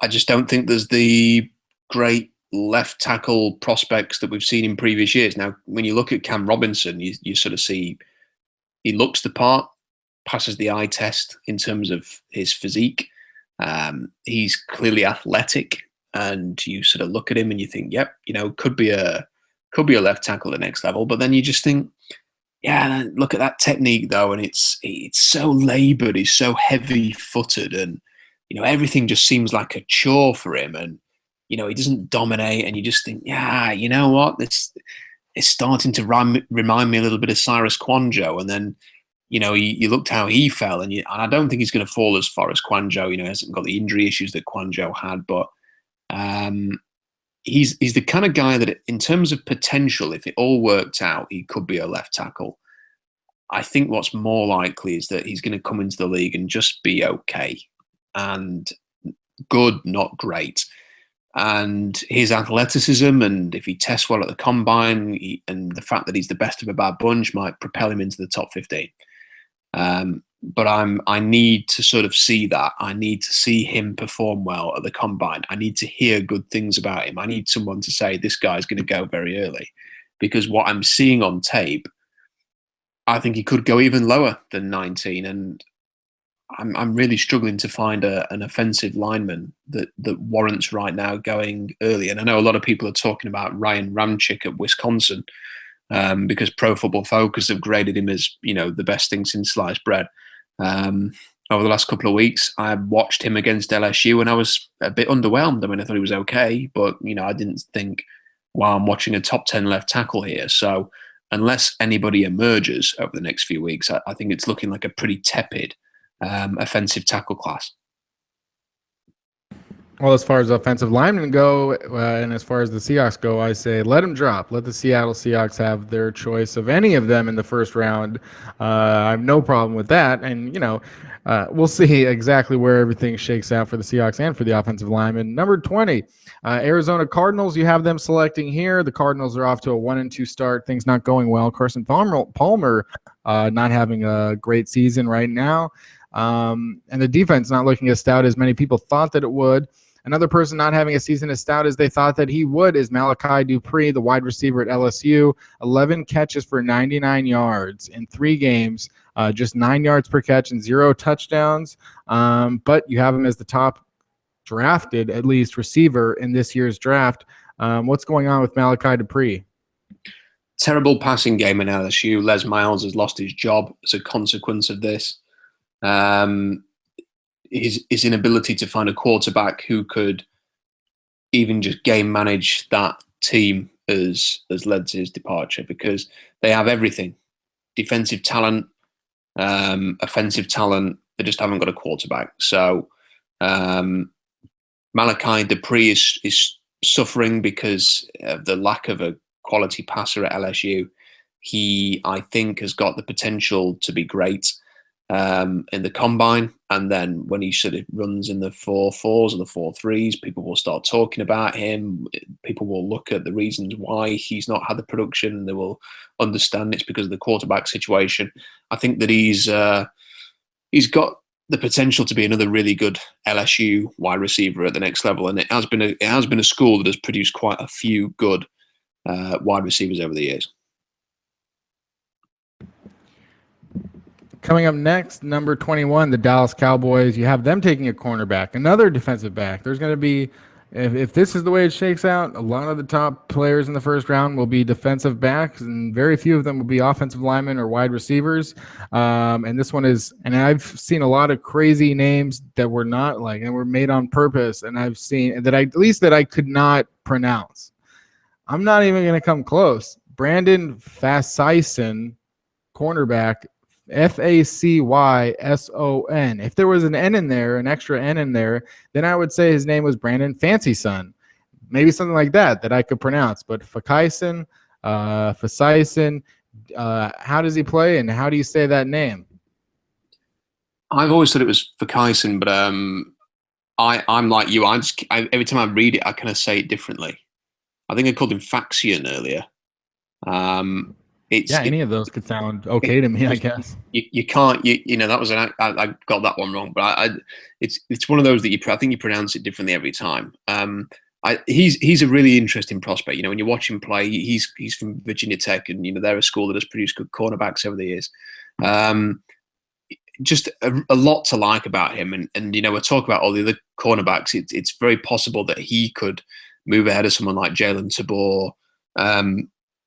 just don't think there's the great left tackle prospects that we've seen in previous years. Now, when you look at Cam Robinson, you sort of see he looks the part, passes the eye test in terms of his physique. He's clearly athletic, and you sort of look at him and you think, yep, could be a left tackle at the next level. But then you just think, yeah, look at that technique though, and it's so labored, he's so heavy-footed, and everything just seems like a chore for him, and he doesn't dominate, and you just think, yeah, you know what, this is starting to remind me a little bit of Cyrus Kouandjio. And then you looked how he fell, and I don't think he's going to fall as far as Kouandjio. He hasn't got the injury issues that Kouandjio had, but he's the kind of guy that, in terms of potential, if it all worked out, he could be a left tackle. I think what's more likely is that he's going to come into the league and just be okay and good, not great. And his athleticism, and if he tests well at the combine, and the fact that he's the best of a bad bunch, might propel him into the top 15. But I need to sort of see that. I need to see him perform well at the combine. I need to hear good things about him. I need someone to say, this guy's going to go very early. Because what I'm seeing on tape, I think he could go even lower than 19. And I'm really struggling to find an offensive lineman that warrants right now going early. And I know a lot of people are talking about Ryan Ramczyk at Wisconsin, because Pro Football Focus have graded him as the best thing since sliced bread. Over the last couple of weeks, I watched him against LSU, and I was a bit underwhelmed. I mean, I thought he was okay, but I didn't think, wow, I'm watching a top 10 left tackle here. So unless anybody emerges over the next few weeks, I think it's looking like a pretty tepid offensive tackle class. Well, as far as offensive linemen go, and as far as the Seahawks go, I say let them drop. Let the Seattle Seahawks have their choice of any of them in the first round. I have no problem with that. And, We'll see exactly where everything shakes out for the Seahawks and for the offensive lineman. Number 20, Arizona Cardinals. You have them selecting here. The Cardinals are off to a 1-2 start. Things not going well. Carson Palmer not having a great season right now. And the defense not looking as stout as many people thought that it would. Another person not having a season as stout as they thought that he would is Malachi Dupre, the wide receiver at LSU. 11 catches for 99 yards in 3 games, just 9 yards per catch and 0 touchdowns. But you have him as the top drafted, at least, receiver in this year's draft. What's going on with Malachi Dupre? Terrible passing game in LSU. Les Miles has lost his job as a consequence of this. His inability to find a quarterback who could even just game manage that team has led to his departure, because they have everything: defensive talent, offensive talent. They just haven't got a quarterback. So Malachi Dupre is suffering because of the lack of a quality passer at LSU. He, I think, has got the potential to be great in the combine, and then when he sort of runs in the 4.4s or the 4.3s, people will start talking about him. People will look at the reasons why he's not had the production, and they will understand it's because of the quarterback situation. I think that he's got the potential to be another really good LSU wide receiver at the next level, and it has been a school that has produced quite a few good wide receivers over the years. Coming up next, number 21, the Dallas Cowboys. You have them taking a cornerback, another defensive back. There's going to be, if this is the way it shakes out, a lot of the top players in the first round will be defensive backs, and very few of them will be offensive linemen or wide receivers. And this one is, and I've seen a lot of crazy names that were not like, and were made on purpose, and I've seen that at least that I could not pronounce. I'm not even going to come close. Brandon Facyson, cornerback. Facyson. If there was an N in there, an extra N in there, then I would say his name was Brandon Fancyson. Maybe something like that I could pronounce. But Facyson, how does he play, and how do you say that name? I've always thought it was Facyson, but I'm like you. Every time I read it, I kind of say it differently. I think I called him Faxion earlier. Any of those could sound okay to me, I guess. You can't, that was I got that one wrong, but it's one of those that I think you pronounce it differently every time. He's a really interesting prospect. When you watch him play, he's from Virginia Tech, and they're a school that has produced good cornerbacks over the years. Just a lot to like about him, and we're talking about all the other cornerbacks. It's very possible that he could move ahead of someone like Jalen Tabor.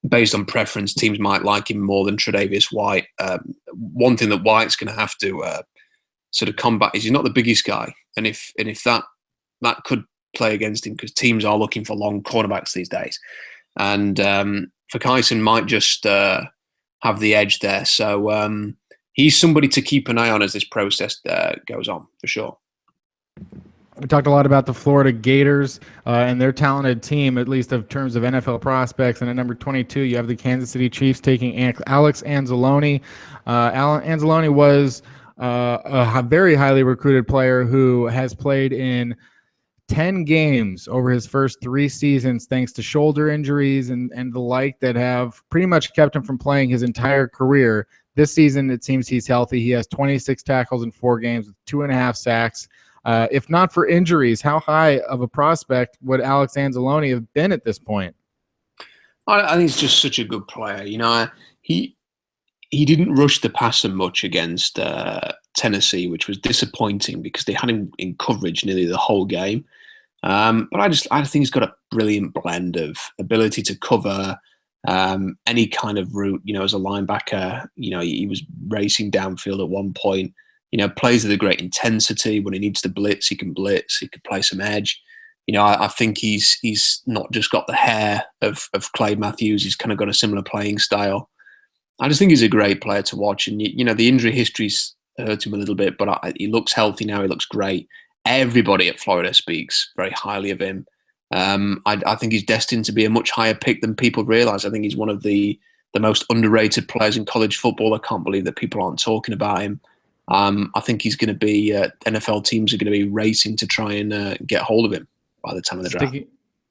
Based on preference, teams might like him more than Tre'Davious White. One thing that White's going to have to sort of combat is he's not the biggest guy, and if that could play against him, because teams are looking for long cornerbacks these days, and Facyson might just have the edge there. So he's somebody to keep an eye on as this process goes on, for sure. We talked a lot about the Florida Gators and their talented team, at least in terms of NFL prospects. And at number 22, you have the Kansas City Chiefs taking Alex Anzalone. Anzalone was a very highly recruited player who has played in 10 games over his first 3 seasons, thanks to shoulder injuries and the like that have pretty much kept him from playing his entire career. This season, it seems he's healthy. He has 26 tackles in 4 games with 2.5 sacks. If not for injuries, how high of a prospect would Alex Anzalone have been at this point? I think he's just such a good player. He didn't rush the passer much against Tennessee, which was disappointing because they had him in coverage nearly the whole game. But I think he's got a brilliant blend of ability to cover any kind of route. As a linebacker, he was racing downfield at one point. Plays with a great intensity. When he needs to blitz, he can blitz. He can play some edge. I think he's not just got the hair of Clay Matthews. He's kind of got a similar playing style. I just think he's a great player to watch. And, the injury history's hurt him a little bit, but he looks healthy now. He looks great. Everybody at Florida speaks very highly of him. I think he's destined to be a much higher pick than people realize. I think he's one of the most underrated players in college football. I can't believe that people aren't talking about him. I think he's going to be NFL teams are going to be racing to try and get hold of him by the time of the draft.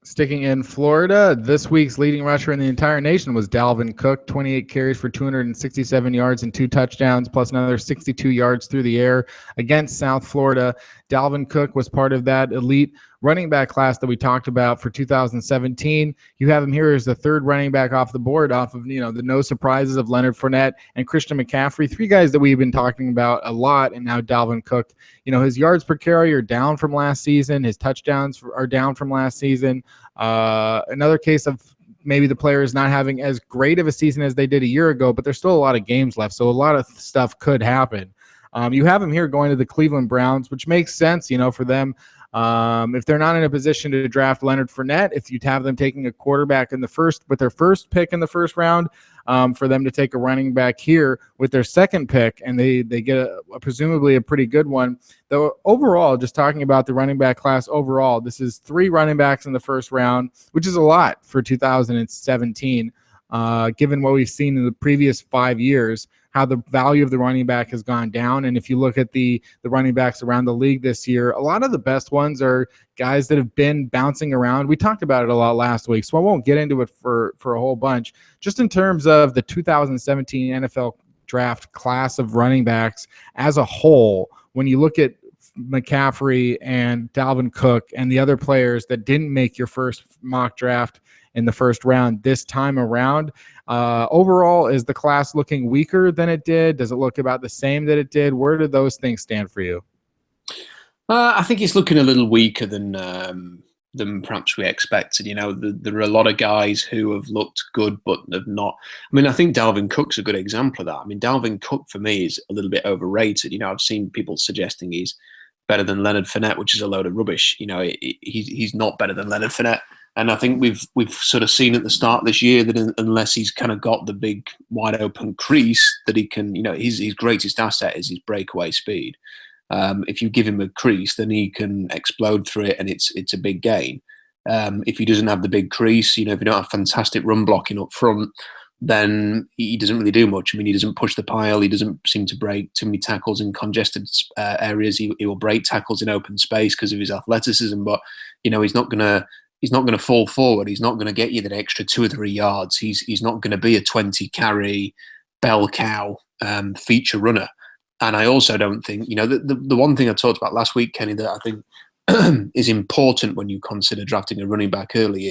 Sticking in Florida, this week's leading rusher in the entire nation was Dalvin Cook, 28 carries for 267 yards and 2 touchdowns, plus another 62 yards through the air against South Florida. Dalvin Cook was part of that elite running back class that we talked about for 2017. You have him here as the third running back off the board, off of the no surprises of Leonard Fournette and Christian McCaffrey, 3 guys that we've been talking about a lot. And now Dalvin Cook, his yards per carry are down from last season. His touchdowns are down from last season. Another case of maybe the players not having as great of a season as they did a year ago, but there's still a lot of games left, so a lot of stuff could happen. You have him here going to the Cleveland Browns, which makes sense, for them. If they're not in a position to draft Leonard Fournette, if you'd have them taking a quarterback with their first pick in the first round, for them to take a running back here with their second pick, and they get presumably a pretty good one. Though overall, just talking about the running back class overall, this is 3 running backs in the first round, which is a lot for 2017, given what we've seen in the previous 5 years, how the value of the running back has gone down. And if you look at the running backs around the league this year, a lot of the best ones are guys that have been bouncing around. We talked about it a lot last week, so I won't get into it for a whole bunch. Just in terms of the 2017 NFL draft class of running backs as a whole, when you look at McCaffrey and Dalvin Cook and the other players that didn't make your first mock draft in the first round this time around, overall, is the class looking weaker than it did? Does it look about the same that it did? Where do those things stand for you? I think it's looking a little weaker than perhaps we expected. There are a lot of guys who have looked good but have not. I think Dalvin Cook's a good example of that. Dalvin Cook for me is a little bit overrated. I've seen people suggesting he's better than Leonard Fournette, which is a load of rubbish. He's not better than Leonard Fournette. And I think we've sort of seen at the start of this year that unless he's kind of got the big wide open crease that he can, his greatest asset is his breakaway speed. If you give him a crease, then he can explode through it, and it's a big gain. If he doesn't have the big crease, if you don't have fantastic run blocking up front, then he doesn't really do much. He doesn't push the pile. He doesn't seem to break too many tackles in congested areas. He will break tackles in open space because of his athleticism, but he's not going to fall forward. He's not going to get you that extra 2 or 3 yards. He's not going to be a 20 carry bell cow feature runner. And I also don't think, the one thing I talked about last week, Kenny, that I think is important when you consider drafting a running back early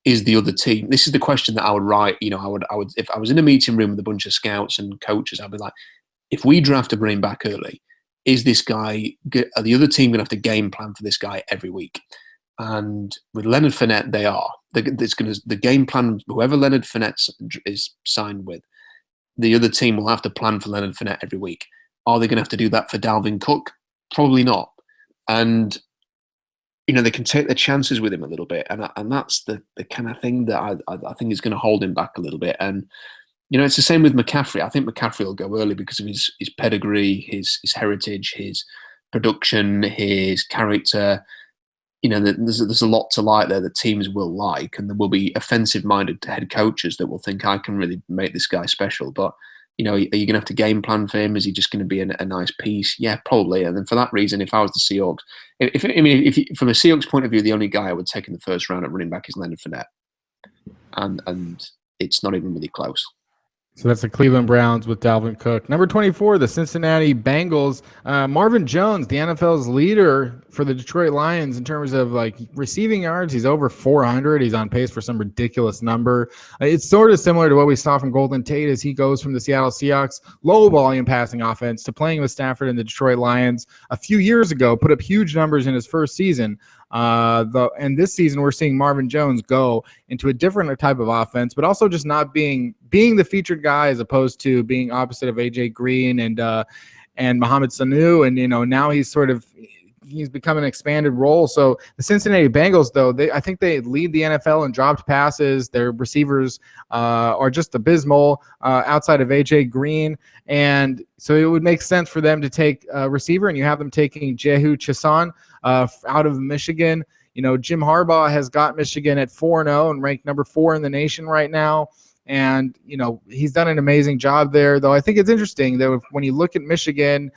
is the other team. This is the question that I would write. I would if I was in a meeting room with a bunch of scouts and coaches, I'd be like, if we draft a running back early, is this guy? Are the other team going to have to game plan for this guy every week? And with Leonard Fournette, they are. The game plan, whoever Leonard Fournette is signed with, the other team will have to plan for Leonard Fournette every week. Are they going to have to do that for Dalvin Cook? Probably not. And they can take their chances with him a little bit, and that's the kind of thing that I think is going to hold him back a little bit. And it's the same with McCaffrey. I think McCaffrey will go early because of his pedigree, his heritage, his production, his character. There's a lot to like there that teams will like, and there will be offensive-minded head coaches that will think, I can really make this guy special. But, are you going to have to game plan for him? Is he just going to be a nice piece? Yeah, probably. And then for that reason, if I was the Seahawks, from a Seahawks point of view, the only guy I would take in the first round at running back is Leonard Fournette. And it's not even really close. So that's the Cleveland Browns with Dalvin Cook. Number 24, the Cincinnati Bengals. Marvin Jones, the NFL's leader for the Detroit Lions in terms of receiving yards. He's over 400. He's on pace for some ridiculous number. It's sort of similar to what we saw from Golden Tate as he goes from the Seattle Seahawks low volume passing offense to playing with Stafford and the Detroit Lions a few years ago, put up huge numbers in his first season. And this season, we're seeing Marvin Jones go into a different type of offense, but also just not being the featured guy as opposed to being opposite of AJ Green and Mohamed Sanu. And, now he's become an expanded role. So the Cincinnati Bengals, though, I think they lead the NFL in dropped passes. Their receivers are just abysmal outside of AJ Green. And so it would make sense for them to take a receiver, and you have them taking Jehu Chesson out of Michigan. Jim Harbaugh has got Michigan at 4-0 and ranked number 4 in the nation right now. And, he's done an amazing job there, though I think it's interesting that when you look at Michigan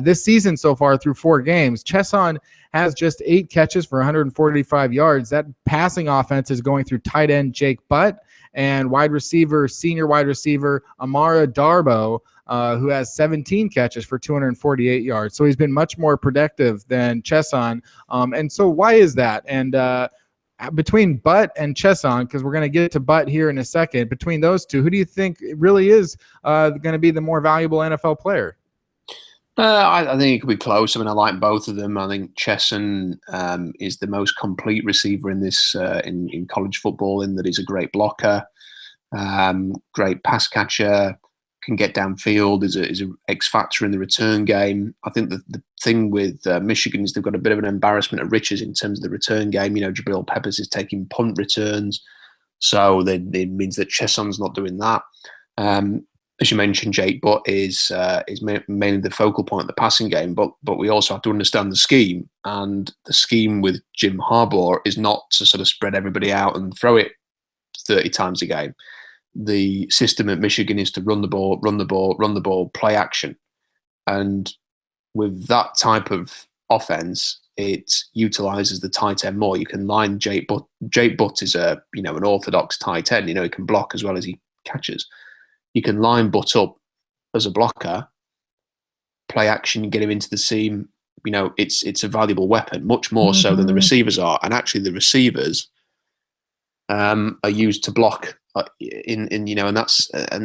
this season so far through 4 games, Chesson has just 8 catches for 145 yards. That passing offense is going through tight end Jake Butt and senior wide receiver Amara Darboh, who has 17 catches for 248 yards. So he's been much more productive than Chesson. And so why is that? And between Butt and Chesson, because we're going to get to Butt here in a second, between those two, who do you think really is going to be the more valuable NFL player? I think it could be close. I mean, I like both of them. I think Chesson is the most complete receiver in this in college football, in that he's a great blocker, great pass catcher, can get downfield, is a X factor in the return game. I think the thing with Michigan is they've got a bit of an embarrassment of riches in terms of the return game. Jabril Peppers is taking punt returns, so it means that Chesson's not doing that. As you mentioned, Jake Butt is mainly the focal point of the passing game, but we also have to understand the scheme. And the scheme with Jim Harbaugh is not to sort of spread everybody out and throw it 30 times a game. The system at Michigan is to run the ball, play action. And with that type of offense, it utilizes the tight end more. You can line Jake Butt. Jake Butt is an orthodox tight end. He can block as well as he catches. You can line Butt up as a blocker, play action, get him into the seam. It's a valuable weapon, much more so than the receivers are. And actually, the receivers are used to block. And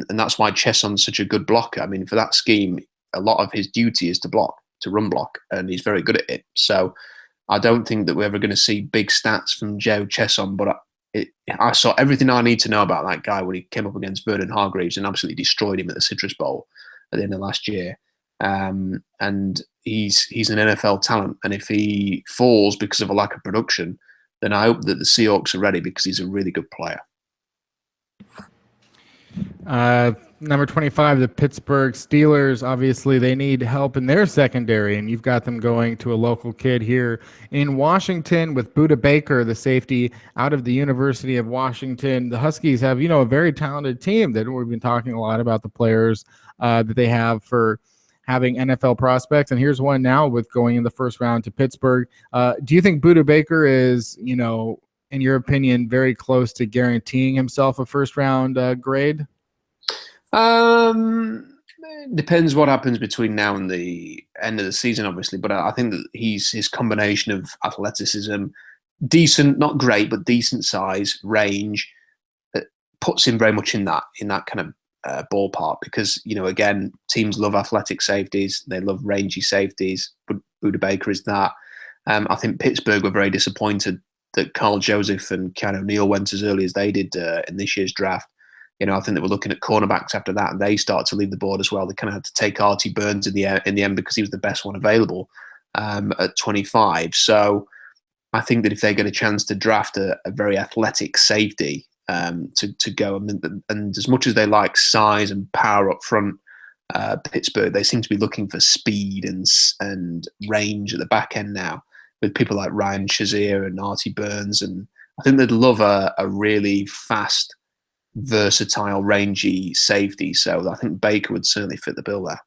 that's why Chesson's such a good blocker. I mean, for that scheme, a lot of his duty is to run block, and he's very good at it. So I don't think that we're ever going to see big stats from Joe Chesson, but I saw everything I need to know about that guy when he came up against Vernon Hargreaves and absolutely destroyed him at the Citrus Bowl at the end of last year. And he's an NFL talent. And if he falls because of a lack of production, then I hope that the Seahawks are ready, because he's a really good player. Number 25, the Pittsburgh Steelers. Obviously, they need help in their secondary, and you've got them going to a local kid here in Washington with Budda Baker, the safety out of the University of Washington. The Huskies have, a very talented team. That we've been talking a lot about the players that they have for having NFL prospects, and here's one now with going in the first round to Pittsburgh. Do you think Budda Baker is, in your opinion, very close to guaranteeing himself a first-round grade? Depends what happens between now and the end of the season, obviously. But I think that his combination of athleticism, decent, not great, but decent size, range, puts him very much in that kind of ballpark. Because again, teams love athletic safeties, they love rangy safeties. But Budda Baker is that. I think Pittsburgh were very disappointed that Carl Joseph and Keanu Neal went as early as they did in this year's draft. I think they were looking at cornerbacks after that, and they started to leave the board as well. They kind of had to take Artie Burns in the end because he was the best one available at 25. So I think that if they get a chance to draft a very athletic safety to go, and as much as they like size and power up front, Pittsburgh, they seem to be looking for speed and range at the back end now, with people like Ryan Shazier and Artie Burns. And I think they'd love a really fast, versatile, rangy safety. So I think Baker would certainly fit the bill there.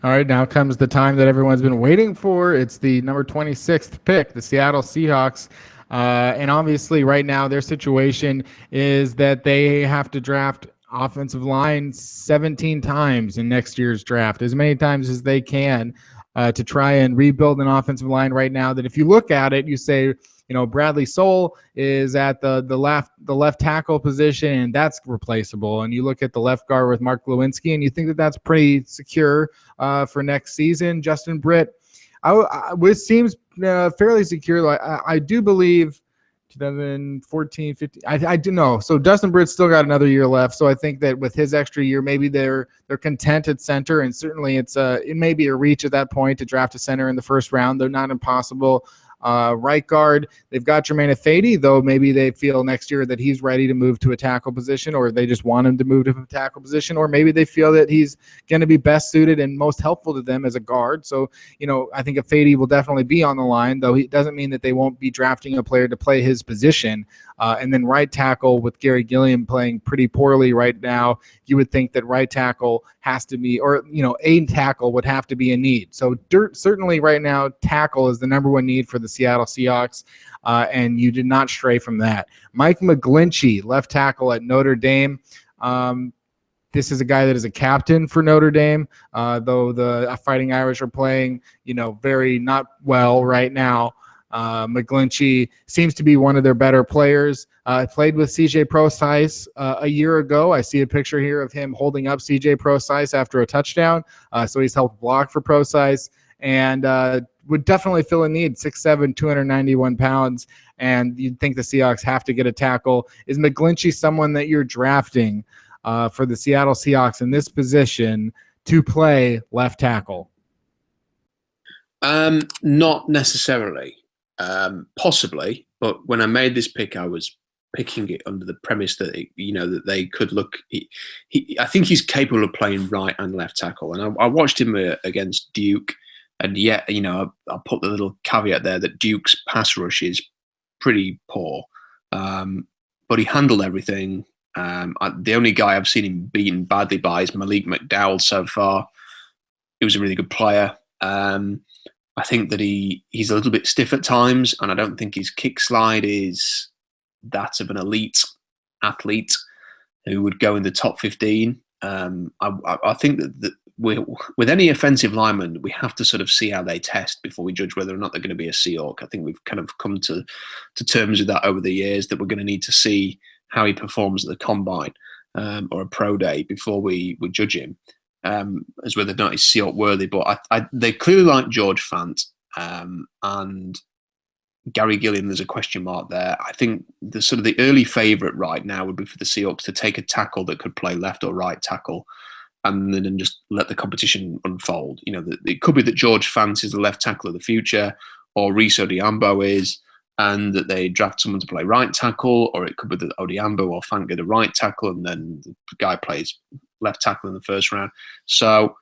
All right, now comes the time that everyone's been waiting for. It's the number 26th pick, the Seattle Seahawks. And obviously right now their situation is that they have to draft offensive line 17 times in next year's draft, as many times as they can, to try and rebuild an offensive line right now that if you look at it, you say, Bradley Soul is at the left tackle position, and that's replaceable. And you look at the left guard with Mark Lewinsky, and you think that that's pretty secure for next season. Justin Britt, it seems fairly secure. I do believe 2014, 15. I do know. So Justin Britt's still got another year left. So I think that with his extra year, maybe they're content at center, and certainly it may be a reach at that point to draft a center in the first round. They're not impossible. Right guard, they've got Jermaine Ifedi, though maybe they feel next year that he's ready to move to a tackle position, or they just want him to move to a tackle position, or maybe they feel that he's going to be best suited and most helpful to them as a guard. So, I think Ifedi will definitely be on the line, though it doesn't mean that they won't be drafting a player to play his position. And then right tackle, with Gary Gilliam playing pretty poorly right now, you would think that right tackle has to be, or, a tackle would have to be a need. So certainly right now, tackle is the number one need for the Seattle Seahawks, and you did not stray from that. Mike McGlinchey, left tackle at Notre Dame. This is a guy that is a captain for Notre Dame, though the Fighting Irish are playing, very not well right now. McGlinchey seems to be one of their better players. Played with CJ Prosise a year ago. I see a picture here of him holding up CJ Prosise after a touchdown. So he's helped block for Prosise, and would definitely fill a need. 6'7", 291 pounds, and you'd think the Seahawks have to get a tackle. Is McGlinchey someone that you're drafting for the Seattle Seahawks in this position to play left tackle? Not necessarily. Possibly, but when I made this pick, I was picking it under the premise that that they could look. I think he's capable of playing right and left tackle, and I watched him against Duke, and yet I'll put the little caveat there that Duke's pass rush is pretty poor, but he handled everything. The only guy I've seen him beaten badly by is Malik McDowell so far. He was a really good player. I think that he's a little bit stiff at times, and I don't think his kick slide is that of an elite athlete who would go in the top 15. I think that with any offensive lineman, we have to sort of see how they test before we judge whether or not they're going to be a Seahawk. I think we've kind of come to terms with that over the years, that we're going to need to see how he performs at the combine or a pro day before we judge him. As whether or not he's Seahawk worthy, but they clearly like George Fant, and Gary Gilliam. There's a question mark there. I think the early favourite right now would be for the Seahawks to take a tackle that could play left or right tackle, and then just let the competition unfold. It could be that George Fant is the left tackle of the future, or Reese Odiambo is, and that they draft someone to play right tackle, or it could be that Odiambo or Fant get a right tackle, and then the guy plays left tackle in the first round. So,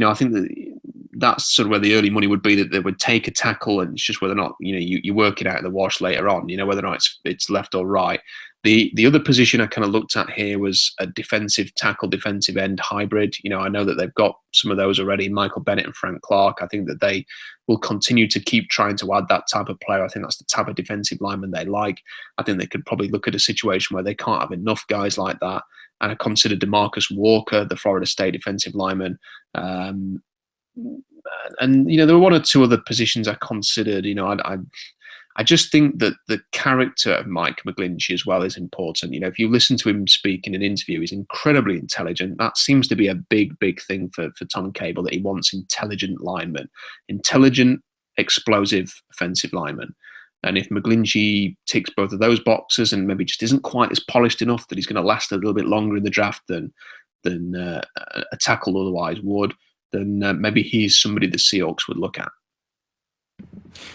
I think that's sort of where the early money would be, that they would take a tackle, and it's just whether or not you work it out in the wash later on. Whether or not it's left or right. The other position I kind of looked at here was a defensive tackle, defensive end hybrid. I know that they've got some of those already, Michael Bennett and Frank Clark. I think that they will continue to keep trying to add that type of player. I think that's the type of defensive lineman they like. I think they could probably look at a situation where they can't have enough guys like that, and I consider DeMarcus Walker, the Florida State defensive lineman. And there were one or two other positions I considered. I just think that the character of Mike McGlinchey as well is important. If you listen to him speak in an interview, he's incredibly intelligent. That seems to be a big thing for Tom Cable, that he wants intelligent linemen, intelligent, explosive offensive linemen. And if McGlinchey ticks both of those boxes and maybe just isn't quite as polished enough that he's going to last a little bit longer in the draft than a tackle otherwise would, then maybe he's somebody the Seahawks would look at.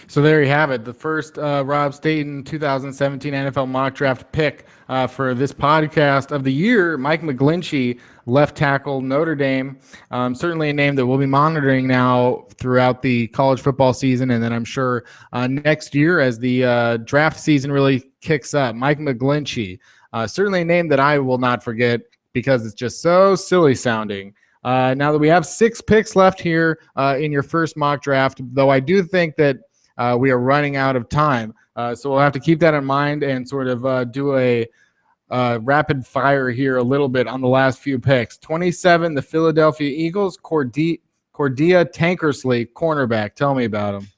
So there you have it. The first Rob Staten 2017 NFL mock draft pick for this podcast of the year, Mike McGlinchey, left tackle, Notre Dame. Certainly a name that we'll be monitoring now throughout the college football season, and then I'm sure next year as the draft season really kicks up. Mike McGlinchey, certainly a name that I will not forget because it's just so silly sounding. Now that we have 6 picks left here in your first mock draft, though I do think that we are running out of time. So we'll have to keep that in mind and sort of do a rapid fire here a little bit on the last few picks. 27, the Philadelphia Eagles, Cordia Tankersley, cornerback. Tell me about him.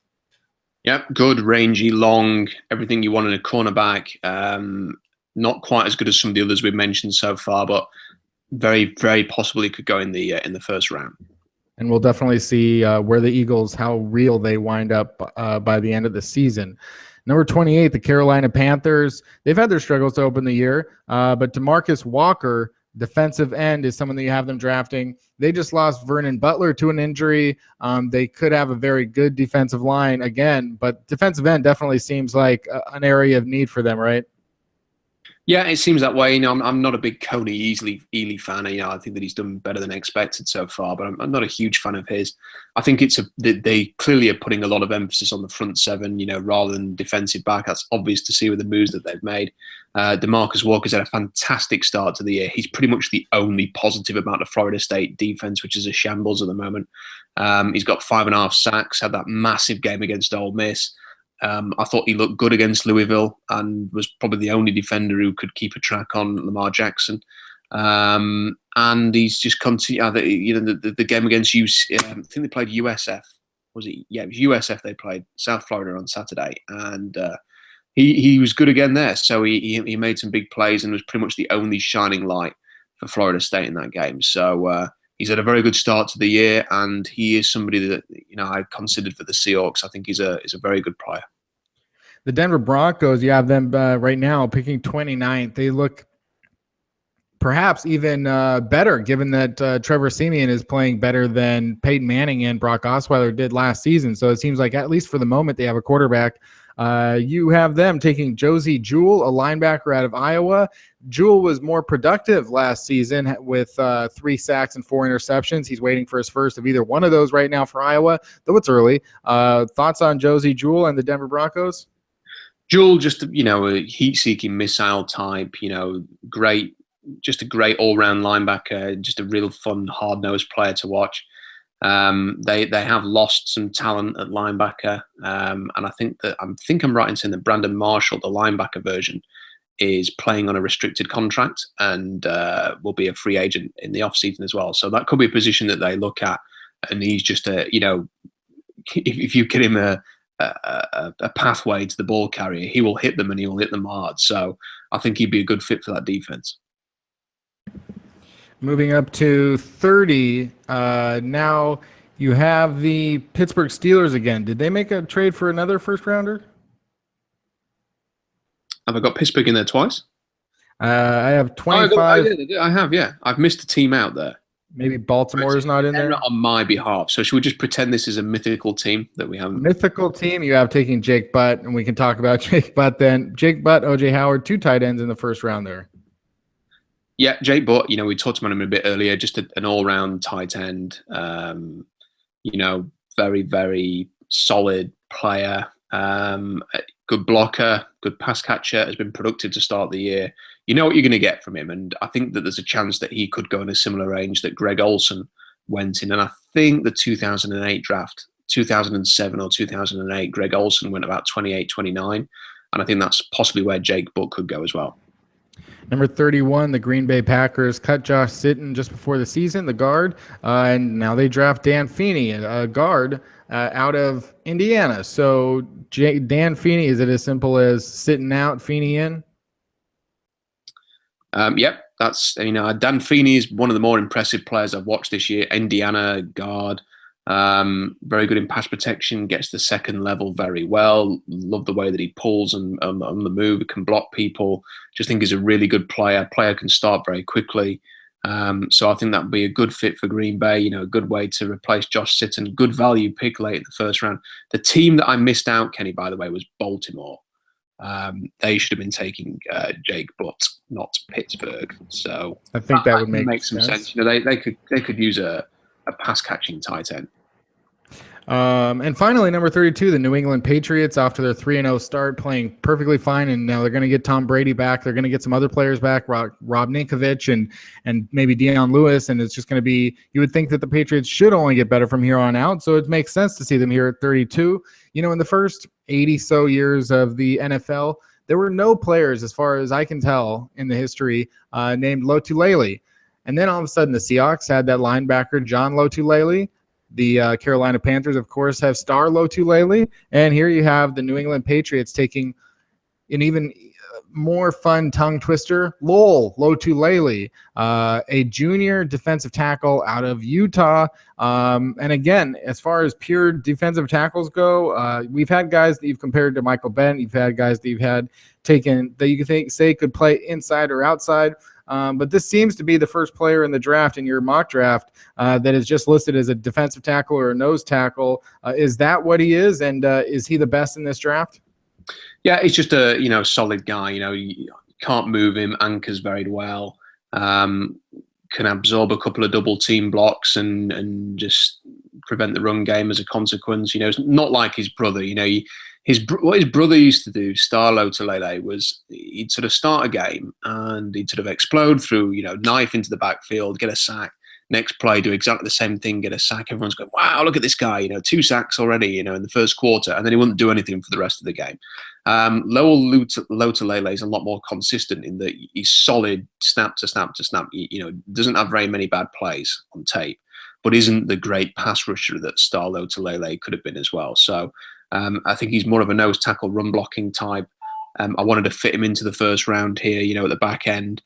Yep, good, rangy, long, everything you want in a cornerback. Not quite as good as some of the others we've mentioned so far, but very, very possibly could go in the first round. And we'll definitely see where the Eagles, how real they wind up by the end of the season. Number 28, the Carolina Panthers. They've had their struggles to open the year, but DeMarcus Walker, defensive end is someone that you have them drafting. They just lost Vernon Butler to an injury. They could have a very good defensive line again, but defensive end definitely seems like an area of need for them, right? Yeah, it seems that way. I'm not a big Coney Ealy fan. I think that he's done better than expected so far, but I'm not a huge fan of his. I think they clearly are putting a lot of emphasis on the front seven, rather than defensive back. That's obvious to see with the moves that they've made. DeMarcus Walker's had a fantastic start to the year. He's pretty much the only positive about the Florida State defense, which is a shambles at the moment. He's got 5.5 sacks, had that massive game against Ole Miss. I thought he looked good against Louisville and was probably the only defender who could keep a track on Lamar Jackson. And he's just continued. The game against UC, I think they played USF. Was it? Yeah, it was USF. They played South Florida on Saturday, and he was good again there. So he made some big plays and was pretty much the only shining light for Florida State in that game. So he's had a very good start to the year, and he is somebody that I considered for the Seahawks. I think he's a very good player. The Denver Broncos, you have them right now picking 29th. They look perhaps even better, given that Trevor Siemian is playing better than Peyton Manning and Brock Osweiler did last season. So it seems like, at least for the moment, they have a quarterback. You have them taking Josey Jewell, a linebacker out of Iowa. Jewell was more productive last season with 3 sacks and 4 interceptions. He's waiting for his first of either one of those right now for Iowa, though it's early. Thoughts on Josey Jewell and the Denver Broncos? Jewell, just a heat-seeking missile type. Just a great all-round linebacker. Just a real fun, hard-nosed player to watch. They have lost some talent at linebacker, and I think I'm right in saying that Brandon Marshall, the linebacker version, is playing on a restricted contract and will be a free agent in the offseason as well. So that could be a position that they look at, and he's just if you get him a pathway to the ball carrier, he will hit them and he will hit them hard. So I think he'd be a good fit for that defense. Moving up to 30, now you have the Pittsburgh Steelers again. Did they make a trade for another first rounder? Have I got Pittsburgh in there twice? I have 25. I have, yeah. I've missed a team out there. Maybe Baltimore is not in there? Not on my behalf. So should we just pretend this is a mythical team that we haven't? Mythical team, you have taking Jake Butt, and we can talk about Jake Butt then. Jake Butt, O.J. Howard, 2 tight ends in the first round there. Yeah, Jake Butt, we talked about him a bit earlier, just an all-round tight end, very, very solid player, good blocker, good pass catcher, has been productive to start the year. You know what you're going to get from him, and I think that there's a chance that he could go in a similar range that Greg Olsen went in, and I think the 2008 draft, 2007 or 2008, Greg Olsen went about 28, 29, and I think that's possibly where Jake Butt could go as well. Number 31, the Green Bay Packers cut Josh Sitton just before the season, the guard, and now they draft Dan Feeney, a guard out of Indiana. So Dan Feeney, is it as simple as Sitton out, Feeney in? Yep, that's Dan Feeney is one of the more impressive players I've watched this year. Indiana guard, very good in pass protection, gets the second level very well. Love the way that he pulls and on the move, can block people. Just think he's a really good player. Player can start very quickly. So I think that would be a good fit for Green Bay. A good way to replace Josh Sitton. Good value pick late in the first round. The team that I missed out, Kenny, by the way, was Baltimore. They should have been taking Jake Butt, not Pittsburgh. So I think that would make some sense. They could use a pass catching tight end. And finally, number 32, the New England Patriots, off to their 3-0 start, playing perfectly fine, and now they're going to get Tom Brady back. They're going to get some other players back, Rob Ninkovich and maybe Deion Lewis, and it's just going to be, you would think that the Patriots should only get better from here on out, so it makes sense to see them here at 32. In the first 80-so years of the NFL, there were no players, as far as I can tell, in the history named Lotulelei. And then all of a sudden, the Seahawks had that linebacker, John Lotulelei. The Carolina Panthers, of course, have Star Lotulelei. And here you have the New England Patriots taking an even more fun tongue twister, Lowell Lotulelei, a junior defensive tackle out of Utah. And again, as far as pure defensive tackles go, we've had guys that you've compared to Michael Bennett. You've had guys that you've had taken that you could say could play inside or outside. But this seems to be the first player in the draft, in your mock draft, that is just listed as a defensive tackle or a nose tackle. Is that what he is? And is he the best in this draft? Yeah, he's just a solid guy. You can't move him, anchors very well, can absorb a couple of double team blocks and just prevent the run game as a consequence. It's not like his brother. What his brother used to do, Star Lotulelei, was he'd sort of start a game and he'd sort of explode through, knife into the backfield, get a sack. Next play, do exactly the same thing, get a sack. Everyone's going, wow, look at this guy, 2 sacks already, in the first quarter. And then he wouldn't do anything for the rest of the game. Lowell Lotulelei is a lot more consistent in that he's solid, snap to snap to snap. Doesn't have very many bad plays on tape, but isn't the great pass rusher that Star Lotulelei could have been as well. So I think he's more of a nose tackle, run blocking type. I wanted to fit him into the first round here, at the back end.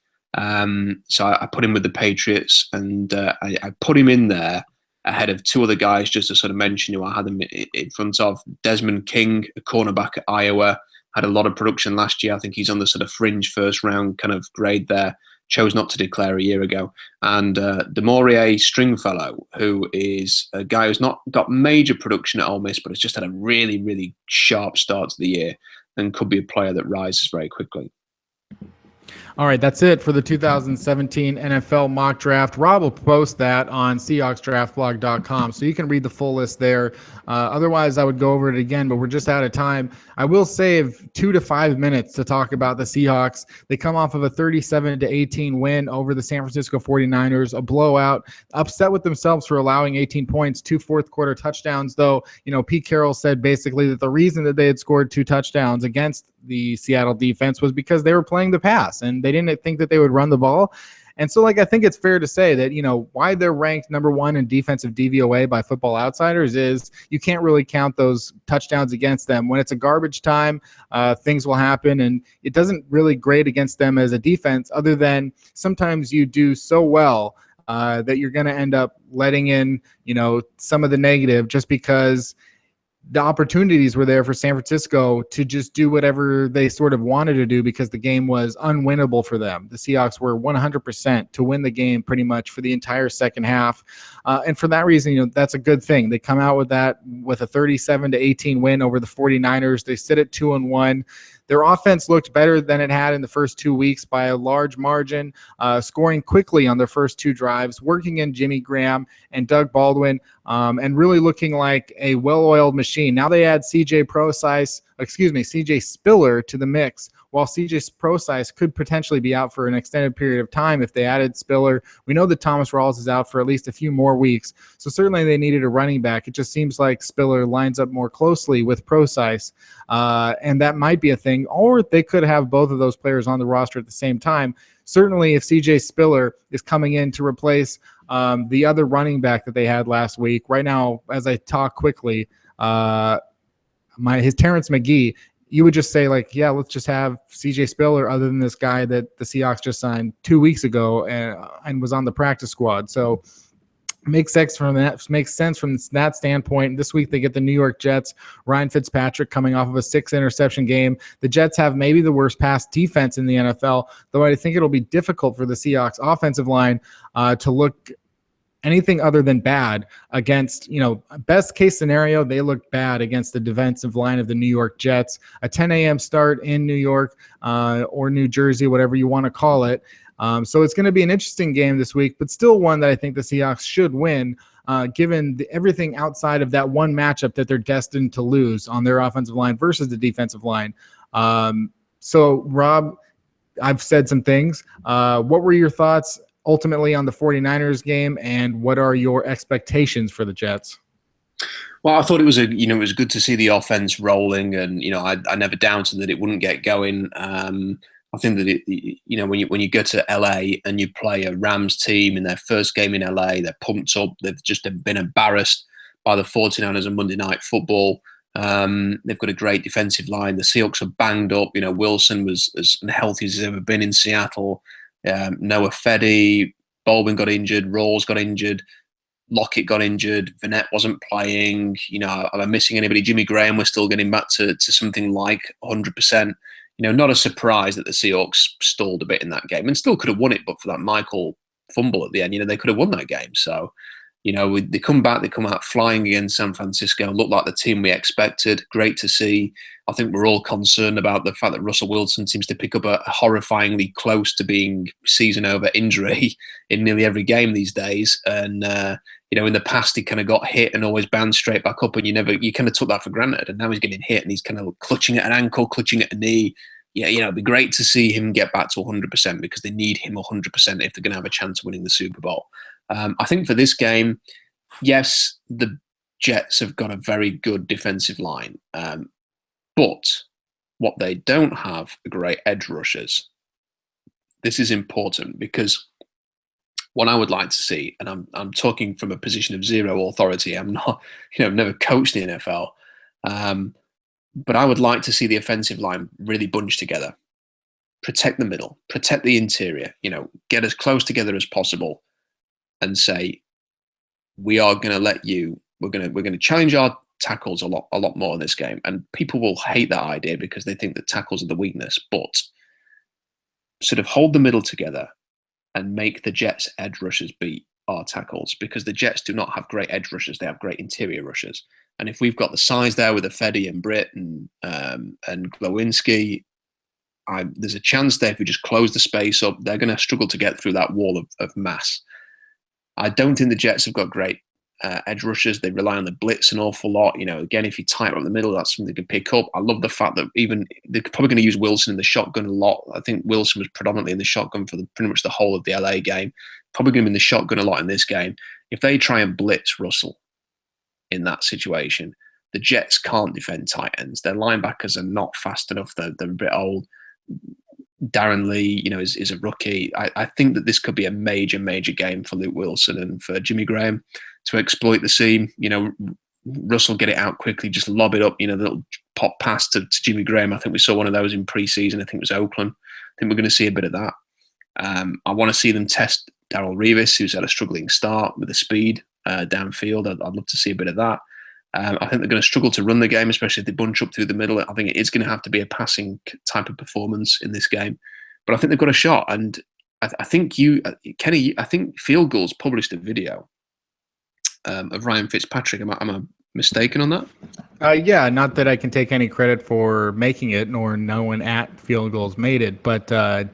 So I put him with the Patriots, and I put him in there ahead of 2 other guys, just to sort of mention who I had him in front of. Desmond King, a cornerback at Iowa, had a lot of production last year. I think he's on the sort of fringe first round kind of grade there. Chose not to declare a year ago. And DeMaurier Stringfellow, who is a guy who's not got major production at Ole Miss, but has just had a really, really sharp start to the year and could be a player that rises very quickly. All right, that's it for the 2017 NFL mock draft. Rob will post that on SeahawksDraftBlog.com, so you can read the full list there. Otherwise, I would go over it again, but we're just out of time. I will save 2 to 5 minutes to talk about the Seahawks. They come off of a 37-18 win over the San Francisco 49ers, a blowout, upset with themselves for allowing 18 points, 2 fourth-quarter touchdowns, though, Pete Carroll said basically that the reason that they had scored 2 touchdowns against the Seattle defense was because they were playing the pass and they didn't think that they would run the ball. And so, I think it's fair to say that, why they're ranked number 1 in defensive DVOA by Football Outsiders is you can't really count those touchdowns against them. When it's a garbage time, things will happen, and it doesn't really grade against them as a defense, other than sometimes you do so well that you're going to end up letting in, some of the negative just because the opportunities were there for San Francisco to just do whatever they sort of wanted to do because the game was unwinnable for them. The Seahawks were 100% to win the game pretty much for the entire second half. And for that reason, that's a good thing. They come out with a 37-18 win over the 49ers. They sit at 2-1. Their offense looked better than it had in the first 2 weeks by a large margin, scoring quickly on their first 2 drives, working in Jimmy Graham and Doug Baldwin, and really looking like a well-oiled machine. Now they add CJ Spiller to the mix. While CJ Prosise could potentially be out for an extended period of time if they added Spiller, we know that Thomas Rawls is out for at least a few more weeks. So certainly they needed a running back. It just seems like Spiller lines up more closely with Prosise, and that might be a thing. Or they could have both of those players on the roster at the same time. Certainly if CJ Spiller is coming in to replace the other running back that they had last week. Right now, as I talk quickly, his Terrence McGee, you would just say, let's just have CJ Spiller other than this guy that the Seahawks just signed 2 weeks ago and was on the practice squad. So makes sense from that standpoint. This week they get the New York Jets. Ryan Fitzpatrick coming off of a 6 interception game. The Jets have maybe the worst pass defense in the NFL, though I think it'll be difficult for the Seahawks offensive line to look anything other than bad against, best case scenario, they look bad against the defensive line of the New York Jets. A 10 a.m. start in New York or New Jersey, whatever you want to call it. So it's going to be an interesting game this week, but still one that I think the Seahawks should win, given everything outside of that one matchup that they're destined to lose on their offensive line versus the defensive line. So, Rob, I've said some things. What were your thoughts ultimately on the 49ers game, and what are your expectations for the Jets? Well, I thought it was it was good to see the offense rolling, and I never doubted that it wouldn't get going. I think that when you go to LA and you play a Rams team in their first game in LA, they're pumped up. They've just been embarrassed by the 49ers on Monday Night Football. They've got a great defensive line. The Seahawks are banged up. Wilson was as unhealthy as he's ever been in Seattle. Noah Fedde, Baldwin got injured, Rawls got injured, Lockett got injured, Vanette wasn't playing. Am I missing anybody? Jimmy Graham was still getting back to something like 100%. not a surprise that the Seahawks stalled a bit in that game and still could have won it, but for that Michael fumble at the end, they could have won that game. So, they come back, they come out flying against San Francisco, look like the team we expected. Great to see. I think we're all concerned about the fact that Russell Wilson seems to pick up a horrifyingly close to being season over injury in nearly every game these days. And, in the past, he kind of got hit and always bounced straight back up, and you kind of took that for granted. And now he's getting hit and he's kind of clutching at an ankle, clutching at a knee. Yeah, it'd be great to see him get back to 100% because they need him 100% if they're going to have a chance of winning the Super Bowl. I think for this game, yes, the Jets have got a very good defensive line, but what they don't have are great edge rushers. This is important because what I would like to see, and I'm talking from a position of zero authority. I'm not, I've never coached the NFL, but I would like to see the offensive line really bunch together, protect the middle, protect the interior. Get as close together as possible, and say, we are going to let you. We're going to challenge our tackles a lot more in this game, and people will hate that idea because they think that tackles are the weakness. But sort of hold the middle together and make the Jets' edge rushers beat our tackles, because the Jets do not have great edge rushers; they have great interior rushers. And if we've got the size there with Fedi and Britt and Glowinski, there's a chance there if we just close the space up, they're going to struggle to get through that wall of mass. I don't think the Jets have got great edge rushers. They rely on the blitz an awful lot. Again, if you tighten up the middle, that's something they can pick up. I love the fact that even they're probably going to use Wilson in the shotgun a lot. I think Wilson was predominantly in the shotgun for pretty much the whole of the LA game. Probably going to be in the shotgun a lot in this game. If they try and blitz Russell in that situation, the Jets can't defend tight ends. Their linebackers are not fast enough. They're a bit old. Darren Lee, is a rookie. I think that this could be a major, major game for Luke Wilson and for Jimmy Graham to exploit the seam. Russell get it out quickly, just lob it up. The little pop pass to Jimmy Graham. I think we saw one of those in preseason. I think it was Oakland. I think we're going to see a bit of that. I want to see them test Darrelle Revis, who's had a struggling start with the speed downfield. I'd love to see a bit of that. I think they're going to struggle to run the game, especially if they bunch up through the middle. I think it is going to have to be a passing type of performance in this game. But I think they've got a shot. And I think Kenny, I think Field Goals published a video of Ryan Fitzpatrick. Am I mistaken on that? Yeah, not that I can take any credit for making it, nor no one at Field Goals made it, but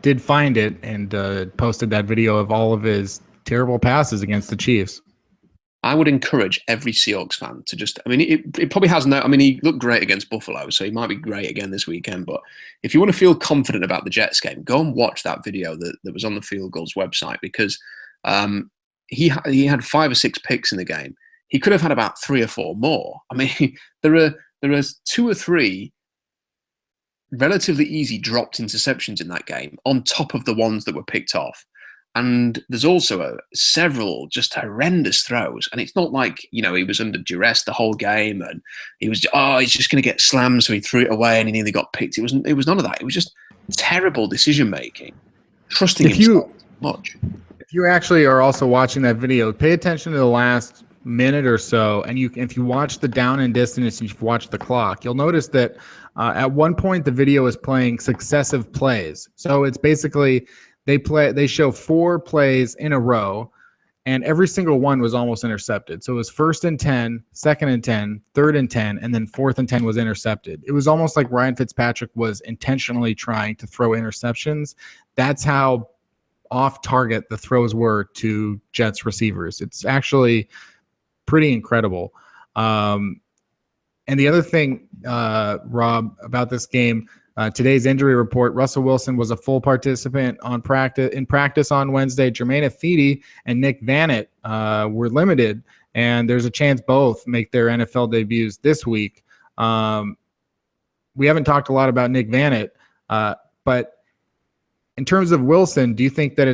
did find it and posted that video of all of his terrible passes against the Chiefs. I would encourage every Seahawks fan to just, it probably has no, he looked great against Buffalo, so he might be great again this weekend. But if you want to feel confident about the Jets game, go and watch that video that was on the Field Goals website, because he had 5 or 6 picks in the game. He could have had about 3 or 4 more. There are 2 or 3 relatively easy dropped interceptions in that game on top of the ones that were picked off. And there's also several just horrendous throws. And it's not like, he was under duress the whole game and he was, he's just going to get slammed. So he threw it away and he nearly got picked. It was none of that. It was just terrible decision-making, trusting himself much. If you actually are also watching that video, pay attention to the last minute or so. And if you watch the down and distance, and you watch the clock, you'll notice that at one point the video is playing successive plays. So it's basically, they show 4 plays in a row, and every single one was almost intercepted. So it was 1st and 10, 2nd and 10, 3rd and 10, and then 4th and 10 was intercepted. It was almost like Ryan Fitzpatrick was intentionally trying to throw interceptions. That's how off target the throws were to Jets receivers. It's actually pretty incredible. And the other thing, Rob, about this game, today's injury report, Russell Wilson was a full participant in practice on Wednesday. Germain Ifedi and Nick Vannett were limited, and there's a chance both make their NFL debuts this week. We haven't talked a lot about Nick Vannett, but in terms of Wilson, do you think that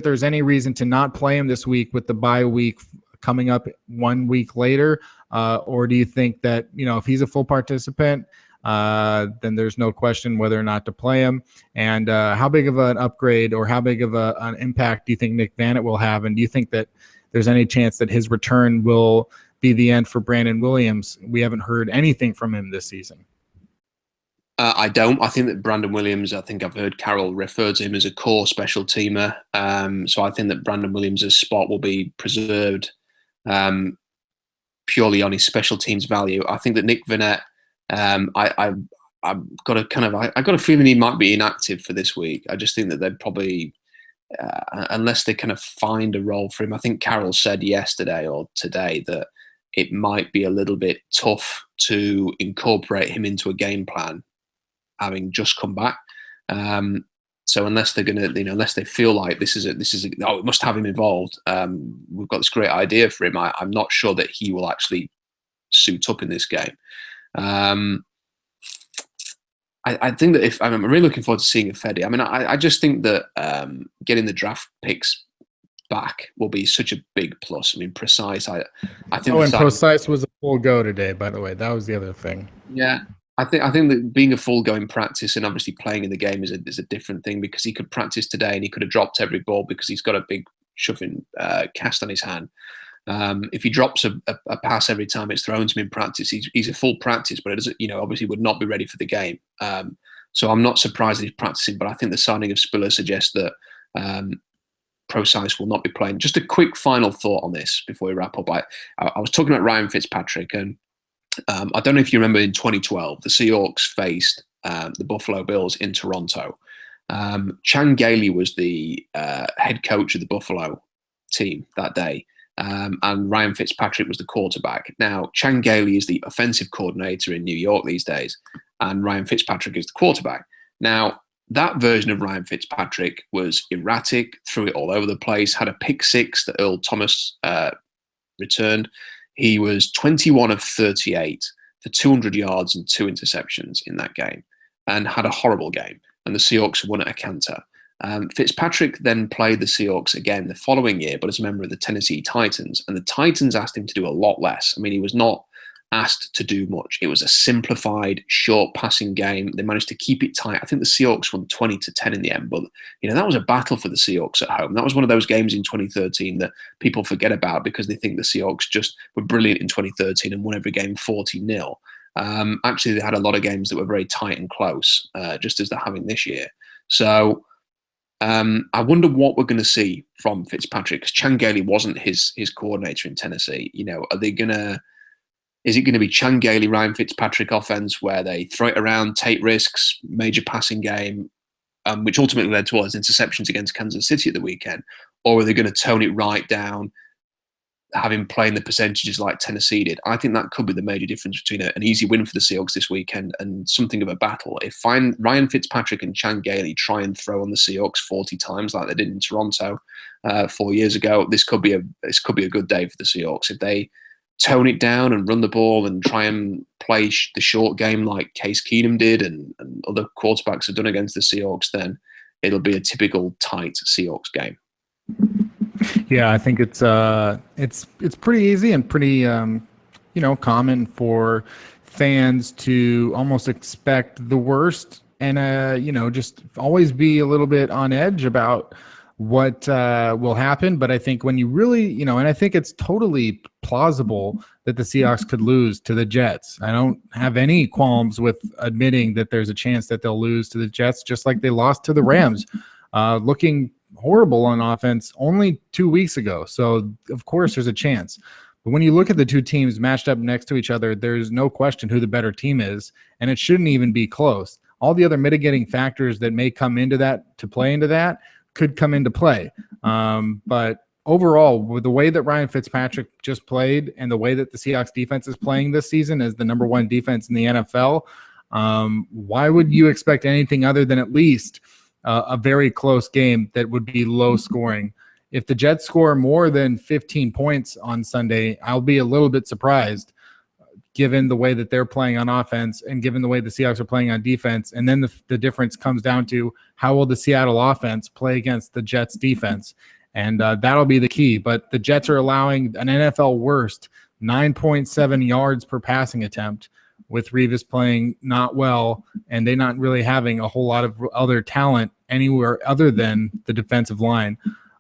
there's any reason to not play him this week with the bye week coming up 1 week later? Or do you think that, if he's a full participant, then there's no question whether or not to play him? And how big of an upgrade or how big of an impact do you think Nick Vannett will have? And do you think that there's any chance that his return will be the end for Brandon Williams? We haven't heard anything from him this season. I don't. I think that Brandon Williams, I think I've heard Carroll refer to him as a core special teamer. So I think that Brandon Williams' spot will be preserved um, purely on his special teams value. I think that Nick Vannett, I've got a I got a feeling he might be inactive for this week. I just think that they'd probably, unless they kind of find a role for him. I think Carroll said yesterday or today that it might be a little bit tough to incorporate him into a game plan having just come back. So unless they're gonna, unless they feel like this is oh, we must have him involved. We've got this great idea for him. I'm not sure that he will actually suit up in this game. I think that if I'm really looking forward to seeing Ifedi. I mean, I just think that getting the draft picks back will be such a big plus. I mean, Precise. I think. Oh, and Precise was a full go today, by the way. That was the other thing. Yeah. I think that being a full go in practice and obviously playing in the game is a different thing, because he could practice today and he could have dropped every ball because he's got a big shoving cast on his hand. If he drops a pass every time it's thrown to him in practice, he's a full practice, but it doesn't, obviously would not be ready for the game. So I'm not surprised that he's practicing, but I think the signing of Spiller suggests that Precise will not be playing. Just a quick final thought on this before we wrap up. I was talking about Ryan Fitzpatrick, and I don't know if you remember in 2012, the Seahawks faced the Buffalo Bills in Toronto. Chan Gailey was the head coach of the Buffalo team that day, and Ryan Fitzpatrick was the quarterback. Now, Chan Gailey is the offensive coordinator in New York these days, and Ryan Fitzpatrick is the quarterback. Now, that version of Ryan Fitzpatrick was erratic, threw it all over the place, had a pick six that Earl Thomas returned. He was 21 of 38 for 200 yards and 2 interceptions in that game, and had a horrible game. And the Seahawks won at a canter. Fitzpatrick then played the Seahawks again the following year, but as a member of the Tennessee Titans. And the Titans asked him to do a lot less. I mean, he was not asked to do much. It was a simplified, short passing game. They managed to keep it tight. I think the Seahawks won 20-10 in the end, but that was a battle for the Seahawks at home. That was one of those games in 2013 that people forget about because they think the Seahawks just were brilliant in 2013 and won every game 40-0. Actually, they had a lot of games that were very tight and close, just as they're having this year. So I wonder what we're going to see from Fitzpatrick, because Chan Gailey wasn't his coordinator in Tennessee. Are they going to? Is it going to be Chan Gailey, Ryan Fitzpatrick offense where they throw it around, take risks, major passing game, which ultimately led to all those interceptions against Kansas City at the weekend? Or are they going to tone it right down, have him playing the percentages like Tennessee did? I think that could be the major difference between an easy win for the Seahawks this weekend and something of a battle. If Ryan Fitzpatrick and Chan Gailey try and throw on the Seahawks 40 times like they did in Toronto 4 years ago, this could be a good day for the Seahawks. If they tone it down and run the ball and try and play the short game like Case Keenum did and other quarterbacks have done against the Seahawks, then it'll be a typical tight Seahawks game. Yeah, I think it's pretty easy and pretty common for fans to almost expect the worst and just always be a little bit on edge about what will happen. But I think when you really, and I think it's totally plausible that the Seahawks could lose to the Jets. I don't have any qualms with admitting that there's a chance that they'll lose to the Jets, just like they lost to the Rams, looking horrible on offense only 2 weeks ago. So of course there's a chance. But when you look at the two teams matched up next to each other, there's no question who the better team is, and it shouldn't even be close. All the other mitigating factors that may come into that, to play into that, could come into play. But overall, with the way that Ryan Fitzpatrick just played and the way that the Seahawks defense is playing this season as the number one defense in the NFL, why would you expect anything other than at least a very close game that would be low scoring? If the Jets score more than 15 points on Sunday, I'll be a little bit surprised, given the way that they're playing on offense and given the way the Seahawks are playing on defense. And then the difference comes down to how will the Seattle offense play against the Jets defense. And that'll be the key. But the Jets are allowing an NFL worst 9.7 yards per passing attempt, with Revis playing not well and they not really having a whole lot of other talent anywhere other than the defensive line.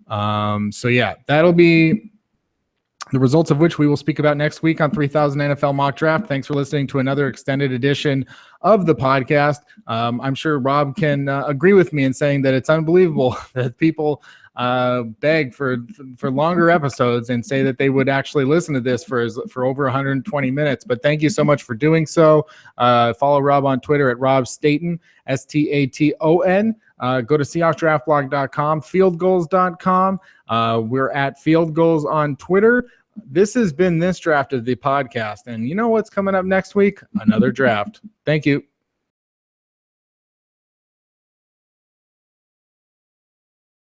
So yeah, that'll be the results of which we will speak about next week on 3000 NFL Mock Draft. Thanks for listening to another extended edition of the podcast. I'm sure Rob can agree with me in saying that it's unbelievable that people beg for longer episodes and say that they would actually listen to this for over 120 minutes. But thank you so much for doing so. Follow Rob on Twitter at Rob Staton, Staton. Go to SeahawksDraftBlog.com, FieldGoals.com. We're at Field Goals on Twitter. This has been This Draft of the podcast. And you know what's coming up next week? Another draft. Thank you.